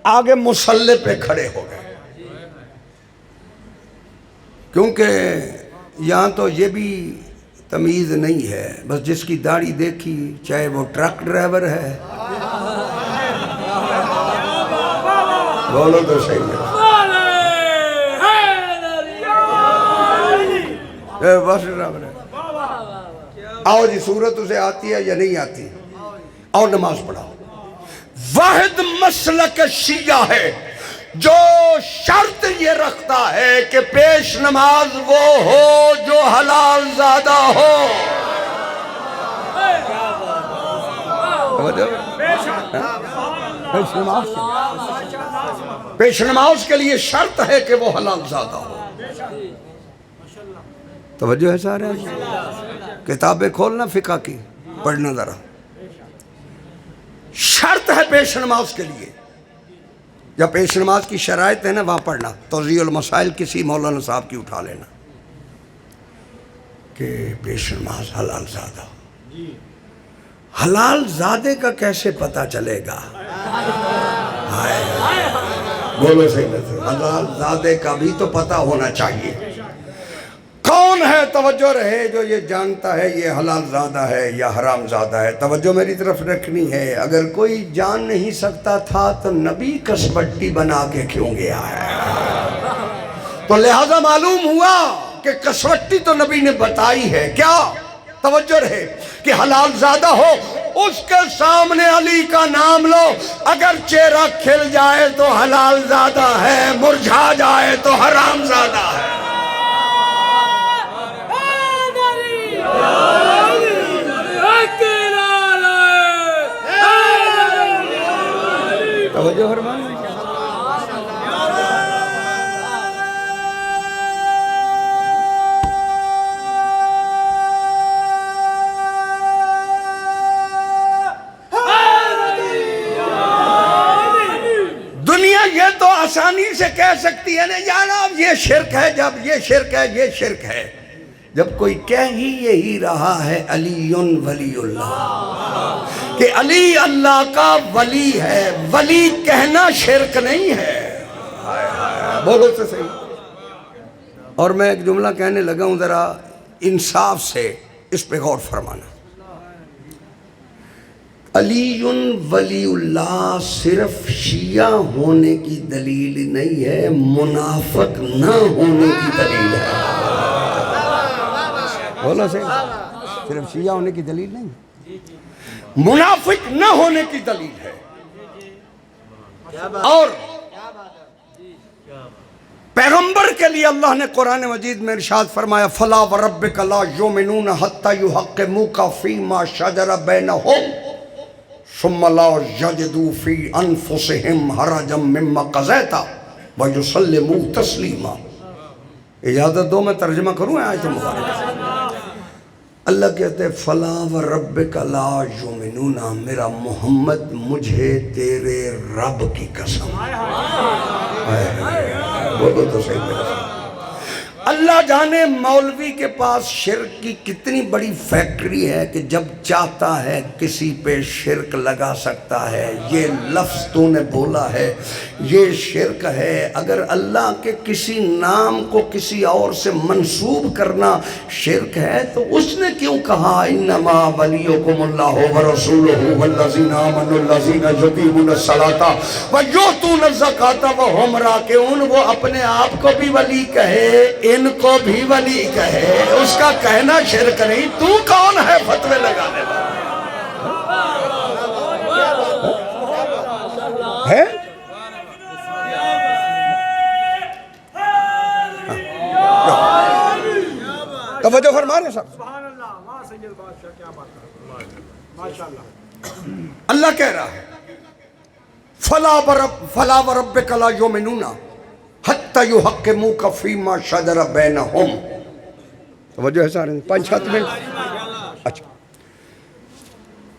آگے مصلی پہ کھڑے ہو گئے، کیونکہ یہاں تو یہ بھی تمیز نہیں ہے. بس جس کی داڑھی دیکھی چاہے وہ ٹرک ڈرائیور ہے. بولو تو صحیح ہے. بس ڈرائیور ہے. آؤ جی سورت اسے آتی ہے یا نہیں آتی؟ اور نماز پڑھاؤ. واحد مسلک شیعہ ہے جو شرط یہ رکھتا ہے کہ پیش نماز وہ ہو جو حلال زادہ ہو. پیش نماز کے لیے شرط ہے کہ وہ حلال زادہ ہو. توجہ ہے سارے؟ کتابیں کھولنا فقہ کی، پڑھنا ذرا. شرط ہے پیش نماز کے لیے. یا پیش نماز کی شرائط ہے نا وہاں پڑھنا. توضیح المسائل کسی مولانا صاحب کی اٹھا لینا کہ پیش نماز حلال زادہ. حلال زادے کا کیسے پتہ چلے گا؟ بولو صحیح. حلال زادے کا بھی تو پتہ ہونا چاہیے. کون ہے توجہ رہے جو یہ جانتا ہے یہ حلال زادہ ہے یا حرام زادہ ہے؟ توجہ میری طرف رکھنی ہے. اگر کوئی جان نہیں سکتا تھا تو نبی کسبٹی بنا کے کیوں گیا ہے؟ تو لہذا معلوم ہوا کہ کسوٹی تو نبی نے بتائی ہے. کیا؟ توجہ رہے کہ حلال زادہ ہو اس کے سامنے علی کا نام لو. اگر چہرہ کھل جائے تو حلال زادہ ہے، مرجھا جائے تو حرام زادہ ہے. توجہ فرمائیں. دنیا یہ تو آسانی سے کہہ سکتی ہے نا جناب یہ شرک ہے، جب یہ شرک ہے یہ شرک ہے. جب کوئی کہہ ہی یہی رہا ہے علی ولی اللہ کہ علی اللہ کا ولی ہے، ولی کہنا شرک نہیں ہے۔ بولو تو صحیح۔ اور میں ایک جملہ کہنے لگا ہوں، ذرا انصاف سے اس پہ غور فرمانا۔ علی ولی اللہ صرف شیعہ ہونے کی دلیل نہیں ہے، منافق نہ ہونے کی دلیل ہے۔ بولو صحیح، صرف شیعہ ہونے کی دلیل نہیں، منافق نہ ہونے کی دلیل ہے۔ اور پیغمبر کے لیے اللہ نے قرآن مجید میں ارشاد فرمایا فَلَا وَرَبِّكَ لَا يُؤْمِنُونَ حَتَّى يُحَكِّمُوكَ فِي مَا شَجَرَ بَيْنَهُمْ ثُمَّ لَا يَجِدُوا فِي أَنفُسِهِمْ حَرَجًا مِّمَّا قَضَيْتَ وَيُسَلِّمُوا تَسْلِيمًا۔ اجازت دو میں ترجمہ کروں آیت مبارکہ۔ اللہ کہتے ہیں فَلَا وَرَبِّكَ لَا يُؤْمِنُونَ، میرا محمد مجھے تیرے رب کی قسم، بولو تو صحیح میرا۔ اللہ جانے مولوی کے پاس شرک کی کتنی بڑی فیکٹری ہے کہ جب چاہتا ہے کسی پہ شرک لگا سکتا ہے۔ یہ لفظ تو نے بولا ہے یہ شرک ہے، اگر اللہ کے کسی نام کو کسی اور سے منسوب کرنا شرک ہے تو اس نے کیوں کہا انما ولیکم اللہ ورسولہ والذین آمنوا الذین یقیمون الصلاۃ ویؤتون الزکاۃ وہم راکعون۔ وہ اپنے آپ کو بھی ولی کہے، ان کو بھی ولی کہے، اس کا کہنا شرک نہیں۔ تو کون ہے فتوے لگانے والا ہے؟ توجہ فرما رہے صاحب۔ اللہ کہہ رہا ہے فَلَا وَرَبِّكَ لَا يُؤْمِنُونَ حَتَّى يُحَكِّمُوكَ فِي مَا شَجَرَ بَيْنَهُمْ۔ توجہ ہے سارے 5-7 منٹ۔ اچھا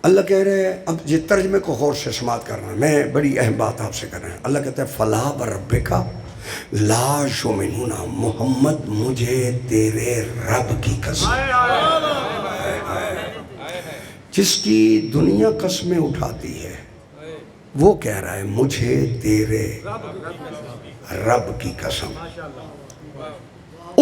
اللہ کہہ رہے ہیں، اب یہ ترجمے کو غور سے سماعت کرنا، میں بڑی اہم بات آپ سے کر رہا ہوں۔ اللہ کہتا ہے فَلَا وَرَبِّكَ لَا يُؤْمِنُونَ، محمد مجھے تیرے رب کی قسم۔ جس کی دنیا قسمیں اٹھاتی ہے وہ کہہ رہا ہے مجھے تیرے رب کی قسم۔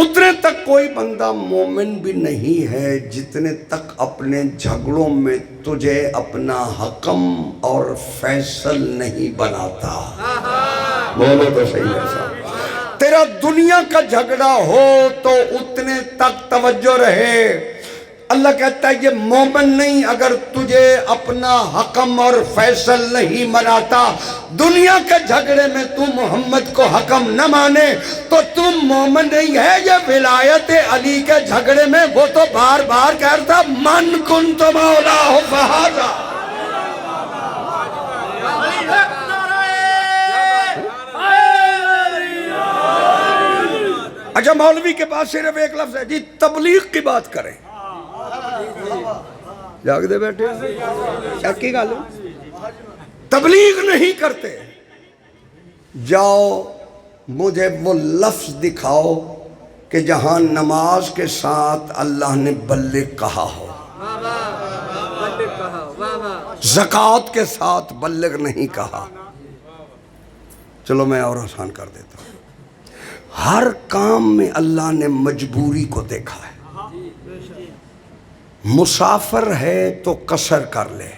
اتنے تک کوئی بندہ مومن بھی نہیں ہے جتنے تک اپنے جھگڑوں میں تجھے اپنا حکم اور فیصل نہیں بناتا۔ بولو تو صحیح ہے صاحب۔ تیرا دنیا کا جھگڑا ہو تو اتنے تک توجہ رہے۔ اللہ کہتا ہے یہ مومن نہیں اگر تجھے اپنا حکم اور فیصل نہیں بناتا۔ دنیا کے جھگڑے میں تو محمد کو حکم نہ مانے تو تم مومن نہیں ہے۔ یہ ولایت علی کے جھگڑے میں وہ تو بار بار کہتا من کنت مولاہ فہذا۔ اچھا مولوی کے پاس صرف ایک لفظ ہے جی تبلیغ کی بات کریں، جاگ دے بیٹھے کی گل تبلیغ نہیں کرتے۔ جاؤ مجھے وہ لفظ دکھاؤ کہ جہاں نماز کے ساتھ اللہ نے بلغ کہا ہو، زکوٰۃ کے ساتھ بلغ نہیں کہا۔ چلو میں اور آسان کر دیتا ہوں، ہر کام میں اللہ نے مجبوری کو دیکھا ہے۔ مسافر ہے تو قصر کر لے،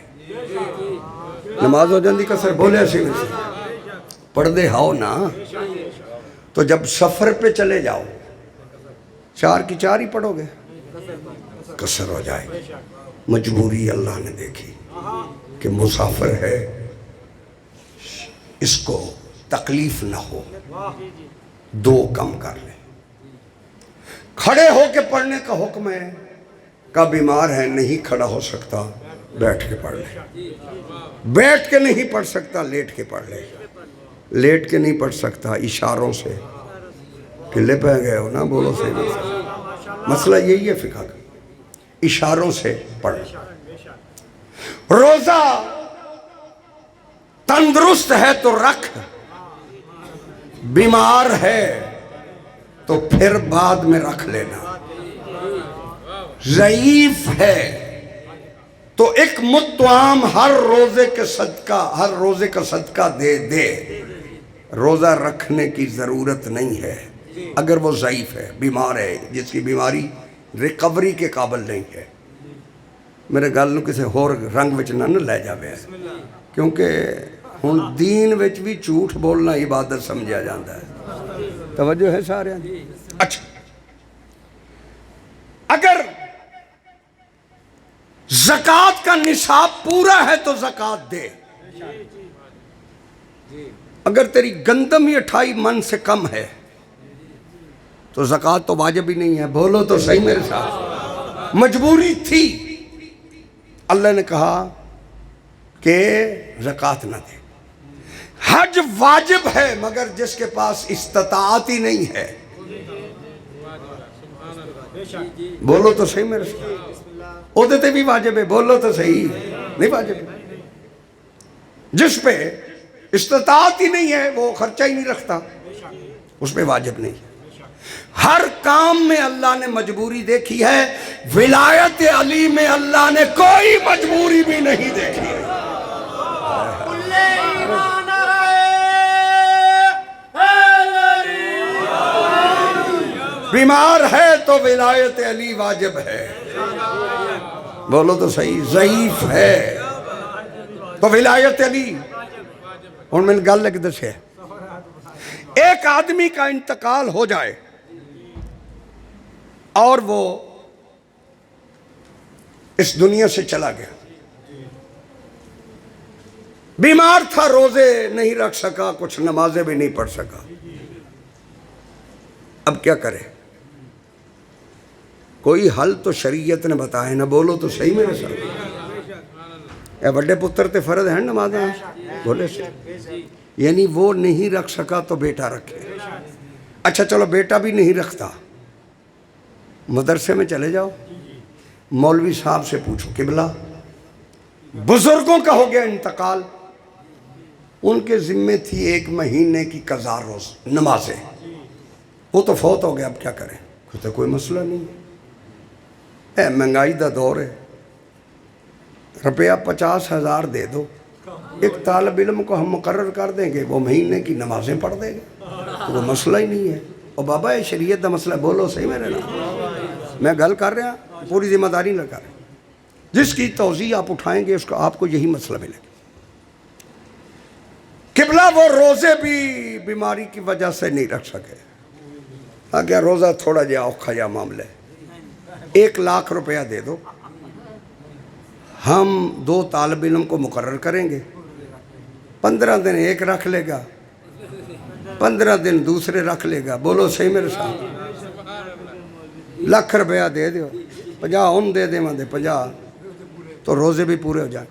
نماز ہو جاندی قصر بولے ایسی ویسے پڑھدے ہو نا، تو جب سفر پہ چلے جاؤ 4 کی 4 ہی پڑھو گے، قصر ہو جائے گی۔ مجبوری اللہ نے دیکھی کہ مسافر ہے، اس کو تکلیف نہ ہو، 2 کم کر لے۔ کھڑے ہو کے پڑھنے کا حکم ہے، کا بیمار ہے نہیں کھڑا ہو سکتا بیٹھ کے پڑھ لے، بیٹھ کے نہیں پڑھ سکتا لیٹ کے پڑھ لے، لیٹ کے نہیں پڑھ سکتا اشاروں سے، قلعے پہ گئے ہو نا، بولو صحیح۔ مسئلہ یہی ہے فقہ کا، اشاروں سے پڑھ۔ روزہ تندرست ہے تو رکھ، بیمار ہے تو پھر بعد میں رکھ لینا، ضعیف ہے تو ایک متعام ہر روزے کا صدقہ دے دے، روزہ رکھنے کی ضرورت نہیں ہے اگر وہ ضعیف ہے، بیمار ہے، جس کی بیماری ریکوری کے قابل نہیں ہے۔ میرے گل نو کسی ہور رنگ وچ نہ لے جاوے، کیونکہ ہن دین وچ بھی جھوٹ بولنا عبادت سمجھا جاتا ہے۔ توجہ ہے سارے؟ اچھا، اگر زکوٰۃ کا نصاب پورا ہے تو زکوٰۃ دے۔ اگر تیری گندم ہی 28 من سے کم ہے تو زکوٰۃ تو واجب ہی نہیں ہے۔ بولو تو صحیح میرے ساتھ، مجبوری تھی، اللہ نے کہا کہ زکوٰۃ نہ دے۔ حج واجب ہے مگر جس کے پاس استطاعت ہی نہیں ہے، بولو تو صحیح میرے ساتھ، او دیتے بھی واجب ہے، بولو تو صحیح، نہیں واجب ہے۔ جس پہ استطاعت ہی نہیں ہے وہ خرچہ ہی نہیں رکھتا، اس پہ واجب نہیں ہے۔ ہر کام میں اللہ نے مجبوری دیکھی ہے، ولایت علی میں اللہ نے کوئی مجبوری بھی نہیں دیکھی ہے۔ بیمار ہے تو ولایت علی واجب ہے، بولو تو صحیح، ضعیف ہے تو ولایت علی۔ اور میں نے گل لگ دسے، ایک آدمی کا انتقال ہو جائے اور وہ اس دنیا سے چلا گیا، بیمار تھا، روزے نہیں رکھ سکا، کچھ نمازیں بھی نہیں پڑھ سکا، اب کیا کرے؟ کوئی حل تو شریعت نے بتائے نہ، بولو تو صحیح میرے ساتھ۔ اے بڑے پتر تے فرض ہیں نمازیں، بولے سے، یعنی وہ نہیں رکھ سکا تو بیٹا رکھے۔ اچھا چلو بیٹا بھی نہیں رکھتا، مدرسے میں چلے جاؤ، مولوی صاحب سے پوچھو، قبلہ بزرگوں کا ہو گیا انتقال، ان کے ذمے تھی 1 مہینے کی قضا روز نمازیں، وہ تو فوت ہو گیا، اب کیا کریں؟ کوئی مسئلہ نہیں ہے، اے مہنگائی دا دور ہے، روپیہ 50,000 دے دو، ایک طالب علم کو ہم مقرر کر دیں گے، وہ مہینے کی نمازیں پڑھ دے گا، تو وہ مسئلہ ہی نہیں ہے۔ اور بابا یہ شریعت دا مسئلہ، بولو صحیح میرے نام، میں گل کر رہا، پوری ذمہ داری نہ کر رہا، جس کی توضیح آپ اٹھائیں گے اس کو آپ کو یہی مسئلہ ملے گا۔ قبلہ وہ روزے بھی بیماری کی وجہ سے نہیں رکھ سکے، آگیا روزہ تھوڑا جا اوکھا جا معاملہ ہے، 1 لاکھ روپیہ دے دو، ہم 2 طالب علم کو مقرر کریں گے، 15 دن ایک رکھ لے گا، 15 دن دوسرے رکھ لے گا، بولو صحیح میرے ساتھ، 1 لاکھ روپیہ دے دو، 50 ان دے دے مندے 50، تو روزے بھی پورے ہو جائیں۔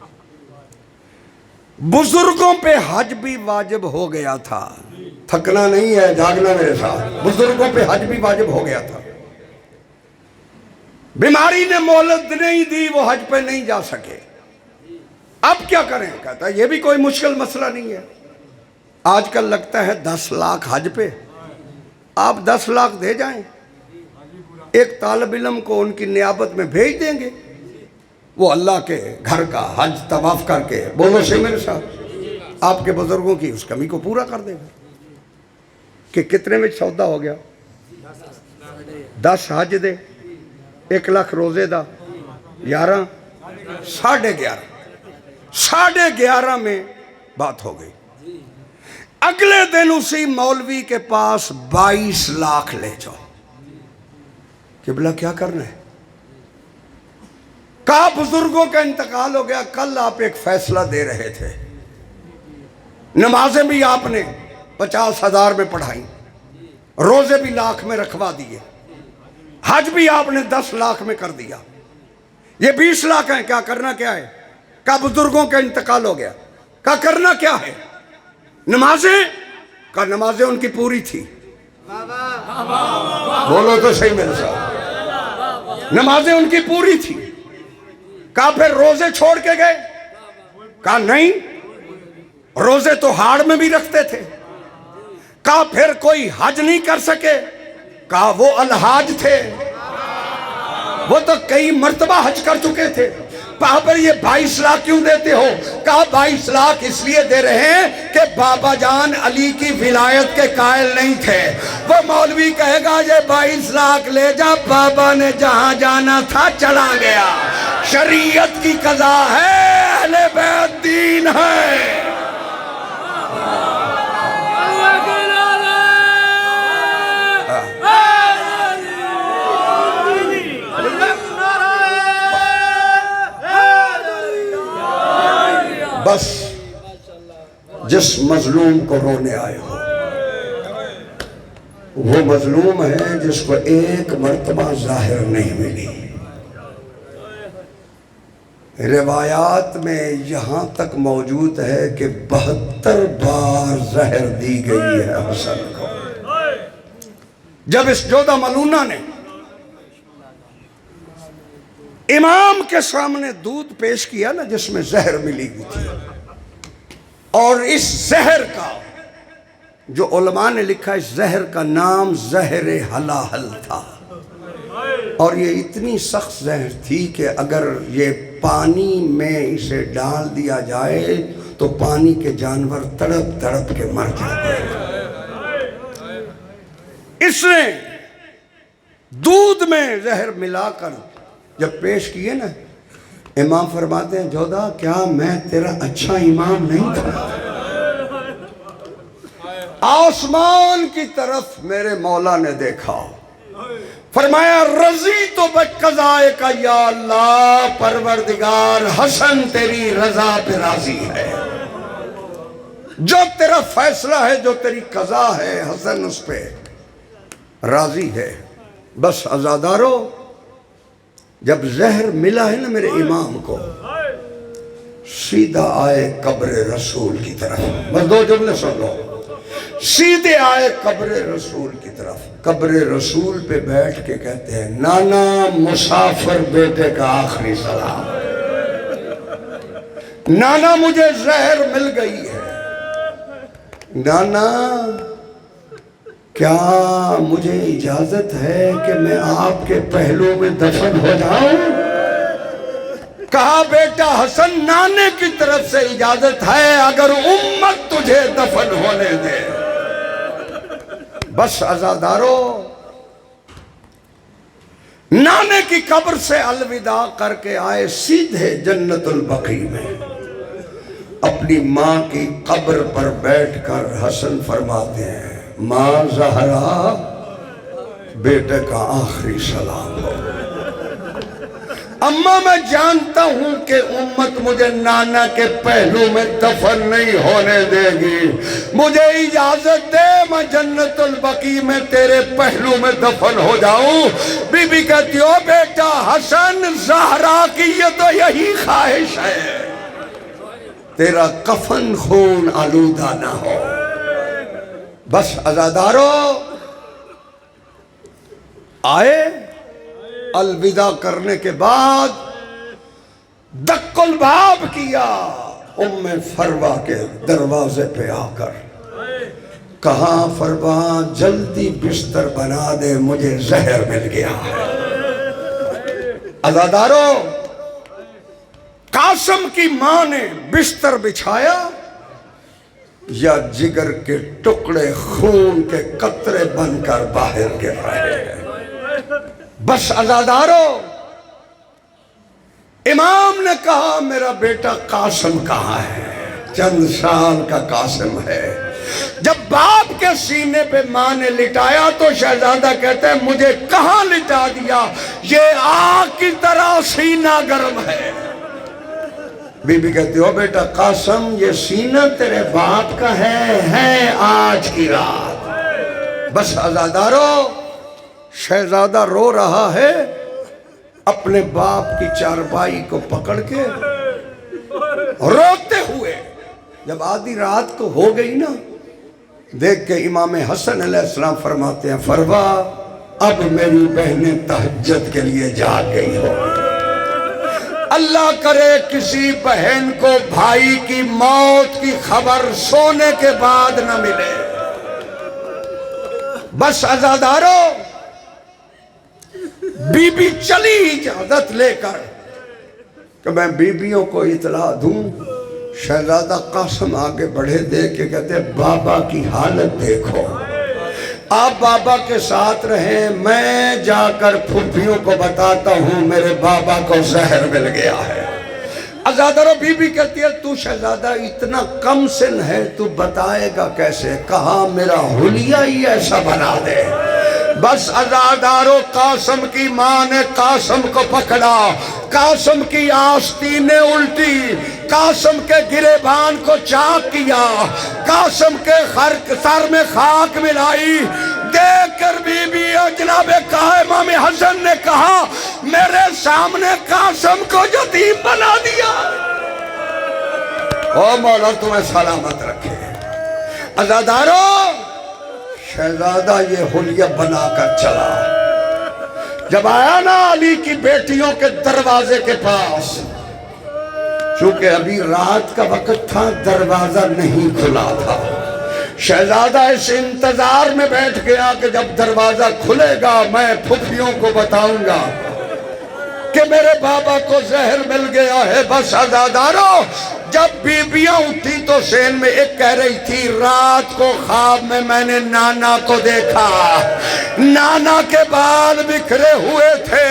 بزرگوں پہ حج بھی واجب ہو گیا تھا، تھکنا نہیں ہے، جاگنا میرے ساتھ، بزرگوں پہ حج بھی واجب ہو گیا تھا، بیماری نے مہلت نہیں دی، وہ حج پہ نہیں جا سکے، اب کیا کریں؟ کہتا ہے یہ بھی کوئی مشکل مسئلہ نہیں ہے، آج کل لگتا ہے 10 لاکھ حج پہ، آپ 10 لاکھ دے جائیں، ایک طالب علم کو ان کی نیابت میں بھیج دیں گے، وہ اللہ کے گھر کا حج طواف کر کے، بولو صحیح میرے ساتھ، آپ کے بزرگوں کی اس کمی کو پورا کر دے گا۔ کہ کتنے میں سودا ہو گیا؟ 10 حج دے، 1 لاکھ روزے دا، 11، 11.5، 11.5 میں بات ہو گئی۔ اگلے دن اسی مولوی کے پاس 22 لاکھ لے جاؤ، قبلہ کیا کرنا ہے؟ کہا بزرگوں کا انتقال ہو گیا، کل آپ ایک فیصلہ دے رہے تھے، نمازیں بھی آپ نے 50,000 میں پڑھائیں، روزے بھی لاکھ میں رکھوا دیے، حج بھی آپ نے 10 لاکھ میں کر دیا، یہ 20 لاکھ ہیں، کیا کرنا کیا ہے؟ کہا بزرگوں کا انتقال ہو گیا، کہا کرنا کیا ہے؟ نمازیں؟ کہا نمازیں ان کی پوری تھی، بولو تو صحیح میرے ساتھ، نمازیں ان کی پوری تھی، کہا پھر روزے چھوڑ کے گئے؟ کہا نہیں، روزے تو ہاڑ میں بھی رکھتے تھے۔ کہا پھر کوئی حج نہیں کر سکے؟ کہا وہ الحاج تھے، وہ تو کئی مرتبہ حج کر چکے تھے، بابر یہ 22 لاکھ کیوں دیتے ہو؟ کہا 22 لاکھ اس لیے دے رہے ہیں کہ بابا جان علی کی ولایت کے قائل نہیں تھے۔ وہ مولوی کہے گا یہ 22 لاکھ لے جا، بابا نے جہاں جانا تھا چلا گیا۔ شریعت کی قضا ہے، اہل بیت دین ہے۔ بس جس مظلوم کو رونے آئے ہو، وہ مظلوم ہے جس کو ایک مرتبہ ظاہر نہیں ملی۔ روایات میں یہاں تک موجود ہے کہ 72 بار زہر دی گئی ہے حسن کو۔ جب اس جودہ ملونہ نے امام کے سامنے دودھ پیش کیا نا جس میں زہر ملی ہوئی تھی، اور اس زہر کا جو علماء نے لکھا اس زہر کا نام زہر حلاحل تھا، اور یہ اتنی سخت زہر تھی کہ اگر یہ پانی میں اسے ڈال دیا جائے تو پانی کے جانور تڑپ تڑپ کے مر جاتے ہیں۔ اس نے دودھ میں زہر ملا کر جب پیش کیے نا، امام فرماتے ہیں جودہ کیا میں تیرا اچھا امام نہیں تھا؟ آسمان کی طرف میرے مولا نے دیکھا، فرمایا رضی تو بقضائے کا یا اللہ، پروردگار حسن تیری رضا پہ راضی ہے، جو تیرا فیصلہ ہے، جو تیری قضا ہے، حسن اس پہ راضی ہے۔ بس عزادارو، جب زہر ملا ہے نا میرے امام کو، سیدھا آئے قبر رسول کی طرف۔ بس 2 جملے سن لو، سیدھے آئے قبر رسول کی طرف، قبر رسول پہ بیٹھ کے کہتے ہیں نانا مسافر بیٹے کا آخری سلام، نانا مجھے زہر مل گئی ہے، نانا کیا مجھے اجازت ہے کہ میں آپ کے پہلو میں دفن ہو جاؤں؟ کہا بیٹا حسن نانے کی طرف سے اجازت ہے اگر امت تجھے دفن ہونے دے۔ بس عزادارو، نانے کی قبر سے الوداع کر کے آئے سیدھے جنت البقیع میں، اپنی ماں کی قبر پر بیٹھ کر حسن فرماتے ہیں ماں زہرا بیٹے کا آخری سلام ہو۔ اماں میں جانتا ہوں کہ امت مجھے نانا کے پہلو میں دفن نہیں ہونے دے گی، مجھے اجازت دے میں جنت البقیع میں تیرے پہلو میں دفن ہو جاؤں۔ بی بی کہتی ہو بیٹا حسن زہرا کی یہ تو یہی خواہش ہے، تیرا کفن خون آلودہ نہ ہو۔ بس عزادارو، آئے الوداع کرنے کے بعد دق الباب کیا ام فروا کے دروازے پہ آ کر، کہا فروا جلدی بستر بنا دے مجھے زہر مل گیا ہے۔ عزادارو، قاسم کی ماں نے بستر بچھایا یا جگر کے ٹکڑے خون کے قطرے بن کر باہر گر رہے ہیں۔ بس عزادارو، امام نے کہا میرا بیٹا قاسم کہاں ہے؟ چند سال کا قاسم ہے۔ جب باپ کے سینے پہ ماں نے لٹایا تو شہزادہ کہتے ہیں مجھے کہاں لٹا دیا، یہ آگ کی طرح سینہ گرم ہے۔ بی بی کہتی ہو بیٹا قاسم یہ سینہ تیرے باپ کا ہے آج کی رات۔ بس عزادارو، شہزادہ رو رہا ہے اپنے باپ کی چارپائی کو پکڑ کے روتے ہوئے۔ جب آدھی رات کو ہو گئی نا، دیکھ کے امام حسن علیہ السلام فرماتے ہیں فروا اب میری بہنیں تہجد کے لیے جاگ گئی ہو، اللہ کرے کسی بہن کو بھائی کی موت کی خبر سونے کے بعد نہ ملے۔ بس عزادارو، بی بی چلی اجازت لے کر کہ میں بیویوں کو اطلاع دوں. شہزادہ قاسم آگے بڑھے دیکھ کے کہتے بابا کی حالت دیکھو، آپ بابا کے ساتھ رہیں، میں جا کر پھوپھیوں کو بتاتا ہوں میرے بابا کو زہر مل گیا ہے. عزادارو بی بی کہتی ہے تو شہزادہ اتنا کم سن ہے تو بتائے گا کیسے؟ کہا میرا حلیہ ہی ایسا بنا دے. بس عزادارو قاسم کی ماں نے قاسم کو پکڑا، قاسم کی آستینیں الٹی، قاسم کے گریبان کو چاک کیا، قاسم کے سر میں خاک ملائی. دیکھ کر بی بی جناب قائم امام حسن نے کہا میرے سامنے قاسم کو یتیم بنا دیا. او مولا تمہیں سلامت رکھے. عزادارو شہزادہ یہ حلیہ بنا کر چلا. جب آیا نا علی کی بیٹیوں کے دروازے کے پاس، چونکہ ابھی رات کا وقت تھا دروازہ نہیں کھلا تھا، شہزادہ اس انتظار میں بیٹھ گیا کہ جب دروازہ کھلے گا میں پھوپھیوں کو بتاؤں گا کہ میرے بابا کو زہر مل گیا ہے. بس عزادارو جب بیویاں اٹھی تو سین میں ایک کہہ رہی تھی رات کو خواب میں نے نانا کو دیکھا، نانا کے بال بکھرے ہوئے تھے،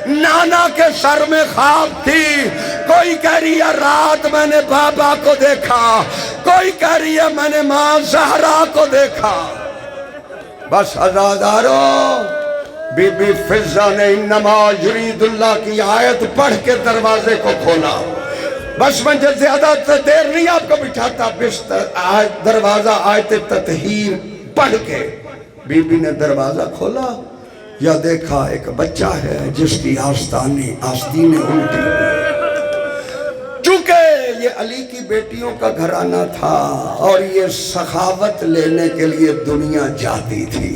نانا کے سر میں خواب تھی. کوئی کہہ رہی ہے رات میں نے بابا کو دیکھا، کوئی کہہ رہی ہے میں نے ماں زہرا کو دیکھا. بس عزادارو بی بی فضہ نے انما یرید اللہ کی آیت پڑھ کے دروازے کو کھولا. بس میں زیادہ دیر نہیں آپ کو بٹھاتا، دروازہ آیت تطہیر پڑھ کے بی بی نے دروازہ کھولا. یا دیکھا ایک بچہ ہے جس کی آستینیں الٹی. چونکہ یہ علی کی بیٹیوں کا گھرانہ تھا اور یہ سخاوت لینے کے لیے دنیا جاتی تھی.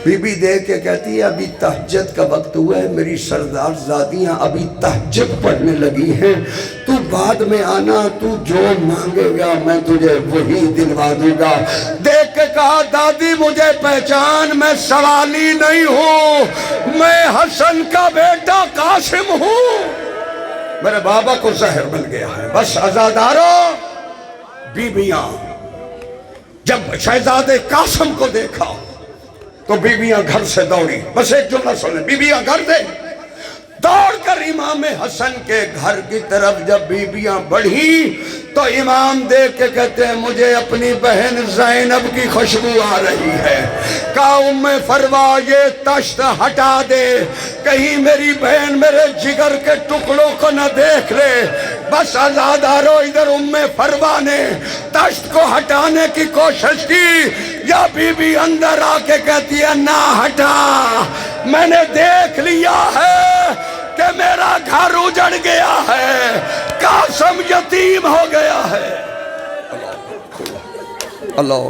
بی بی دیکھ کے کہتی ہے ابھی تہجد کا وقت ہوا ہے، میری سردار زادیاں ابھی تہجد پڑھنے لگی ہیں، تو بعد میں آنا، تو جو مانگے گا میں تجھے وہی دلوا دوں گا. دیکھ کے کہا دادی مجھے پہچان، میں سوالی نہیں ہوں، میں حسن کا بیٹا قاسم ہوں، میرے بابا کو زہر مل گیا ہے. بس عزادارو بیویاں جب شہزادے قاسم کو دیکھا تو بیویاں گھر سے دوڑی. بس ایک جملہ سنیں، بیویاں گھر سے دوڑ کر امام حسن کے گھر کی طرف جب بیویاں بڑھی تو امام دیکھ کے کہتے ہیں مجھے اپنی بہن زینب کی خوشبو آ رہی ہے. کہا ام فروا یہ تشت ہٹا دے، کہیں میری بہن میرے جگر کے ٹکڑوں کو نہ دیکھ لے. بس عزادارو ادھر ام فروا نے تشت کو ہٹانے کی کوشش کی، یا بی بی اندر آ کے کہتی ہے نہ ہٹا، میں نے دیکھ لیا ہے کہ میرا گھر اجڑ گیا ہے، قاسم یتیم ہو گیا ہے. اللہ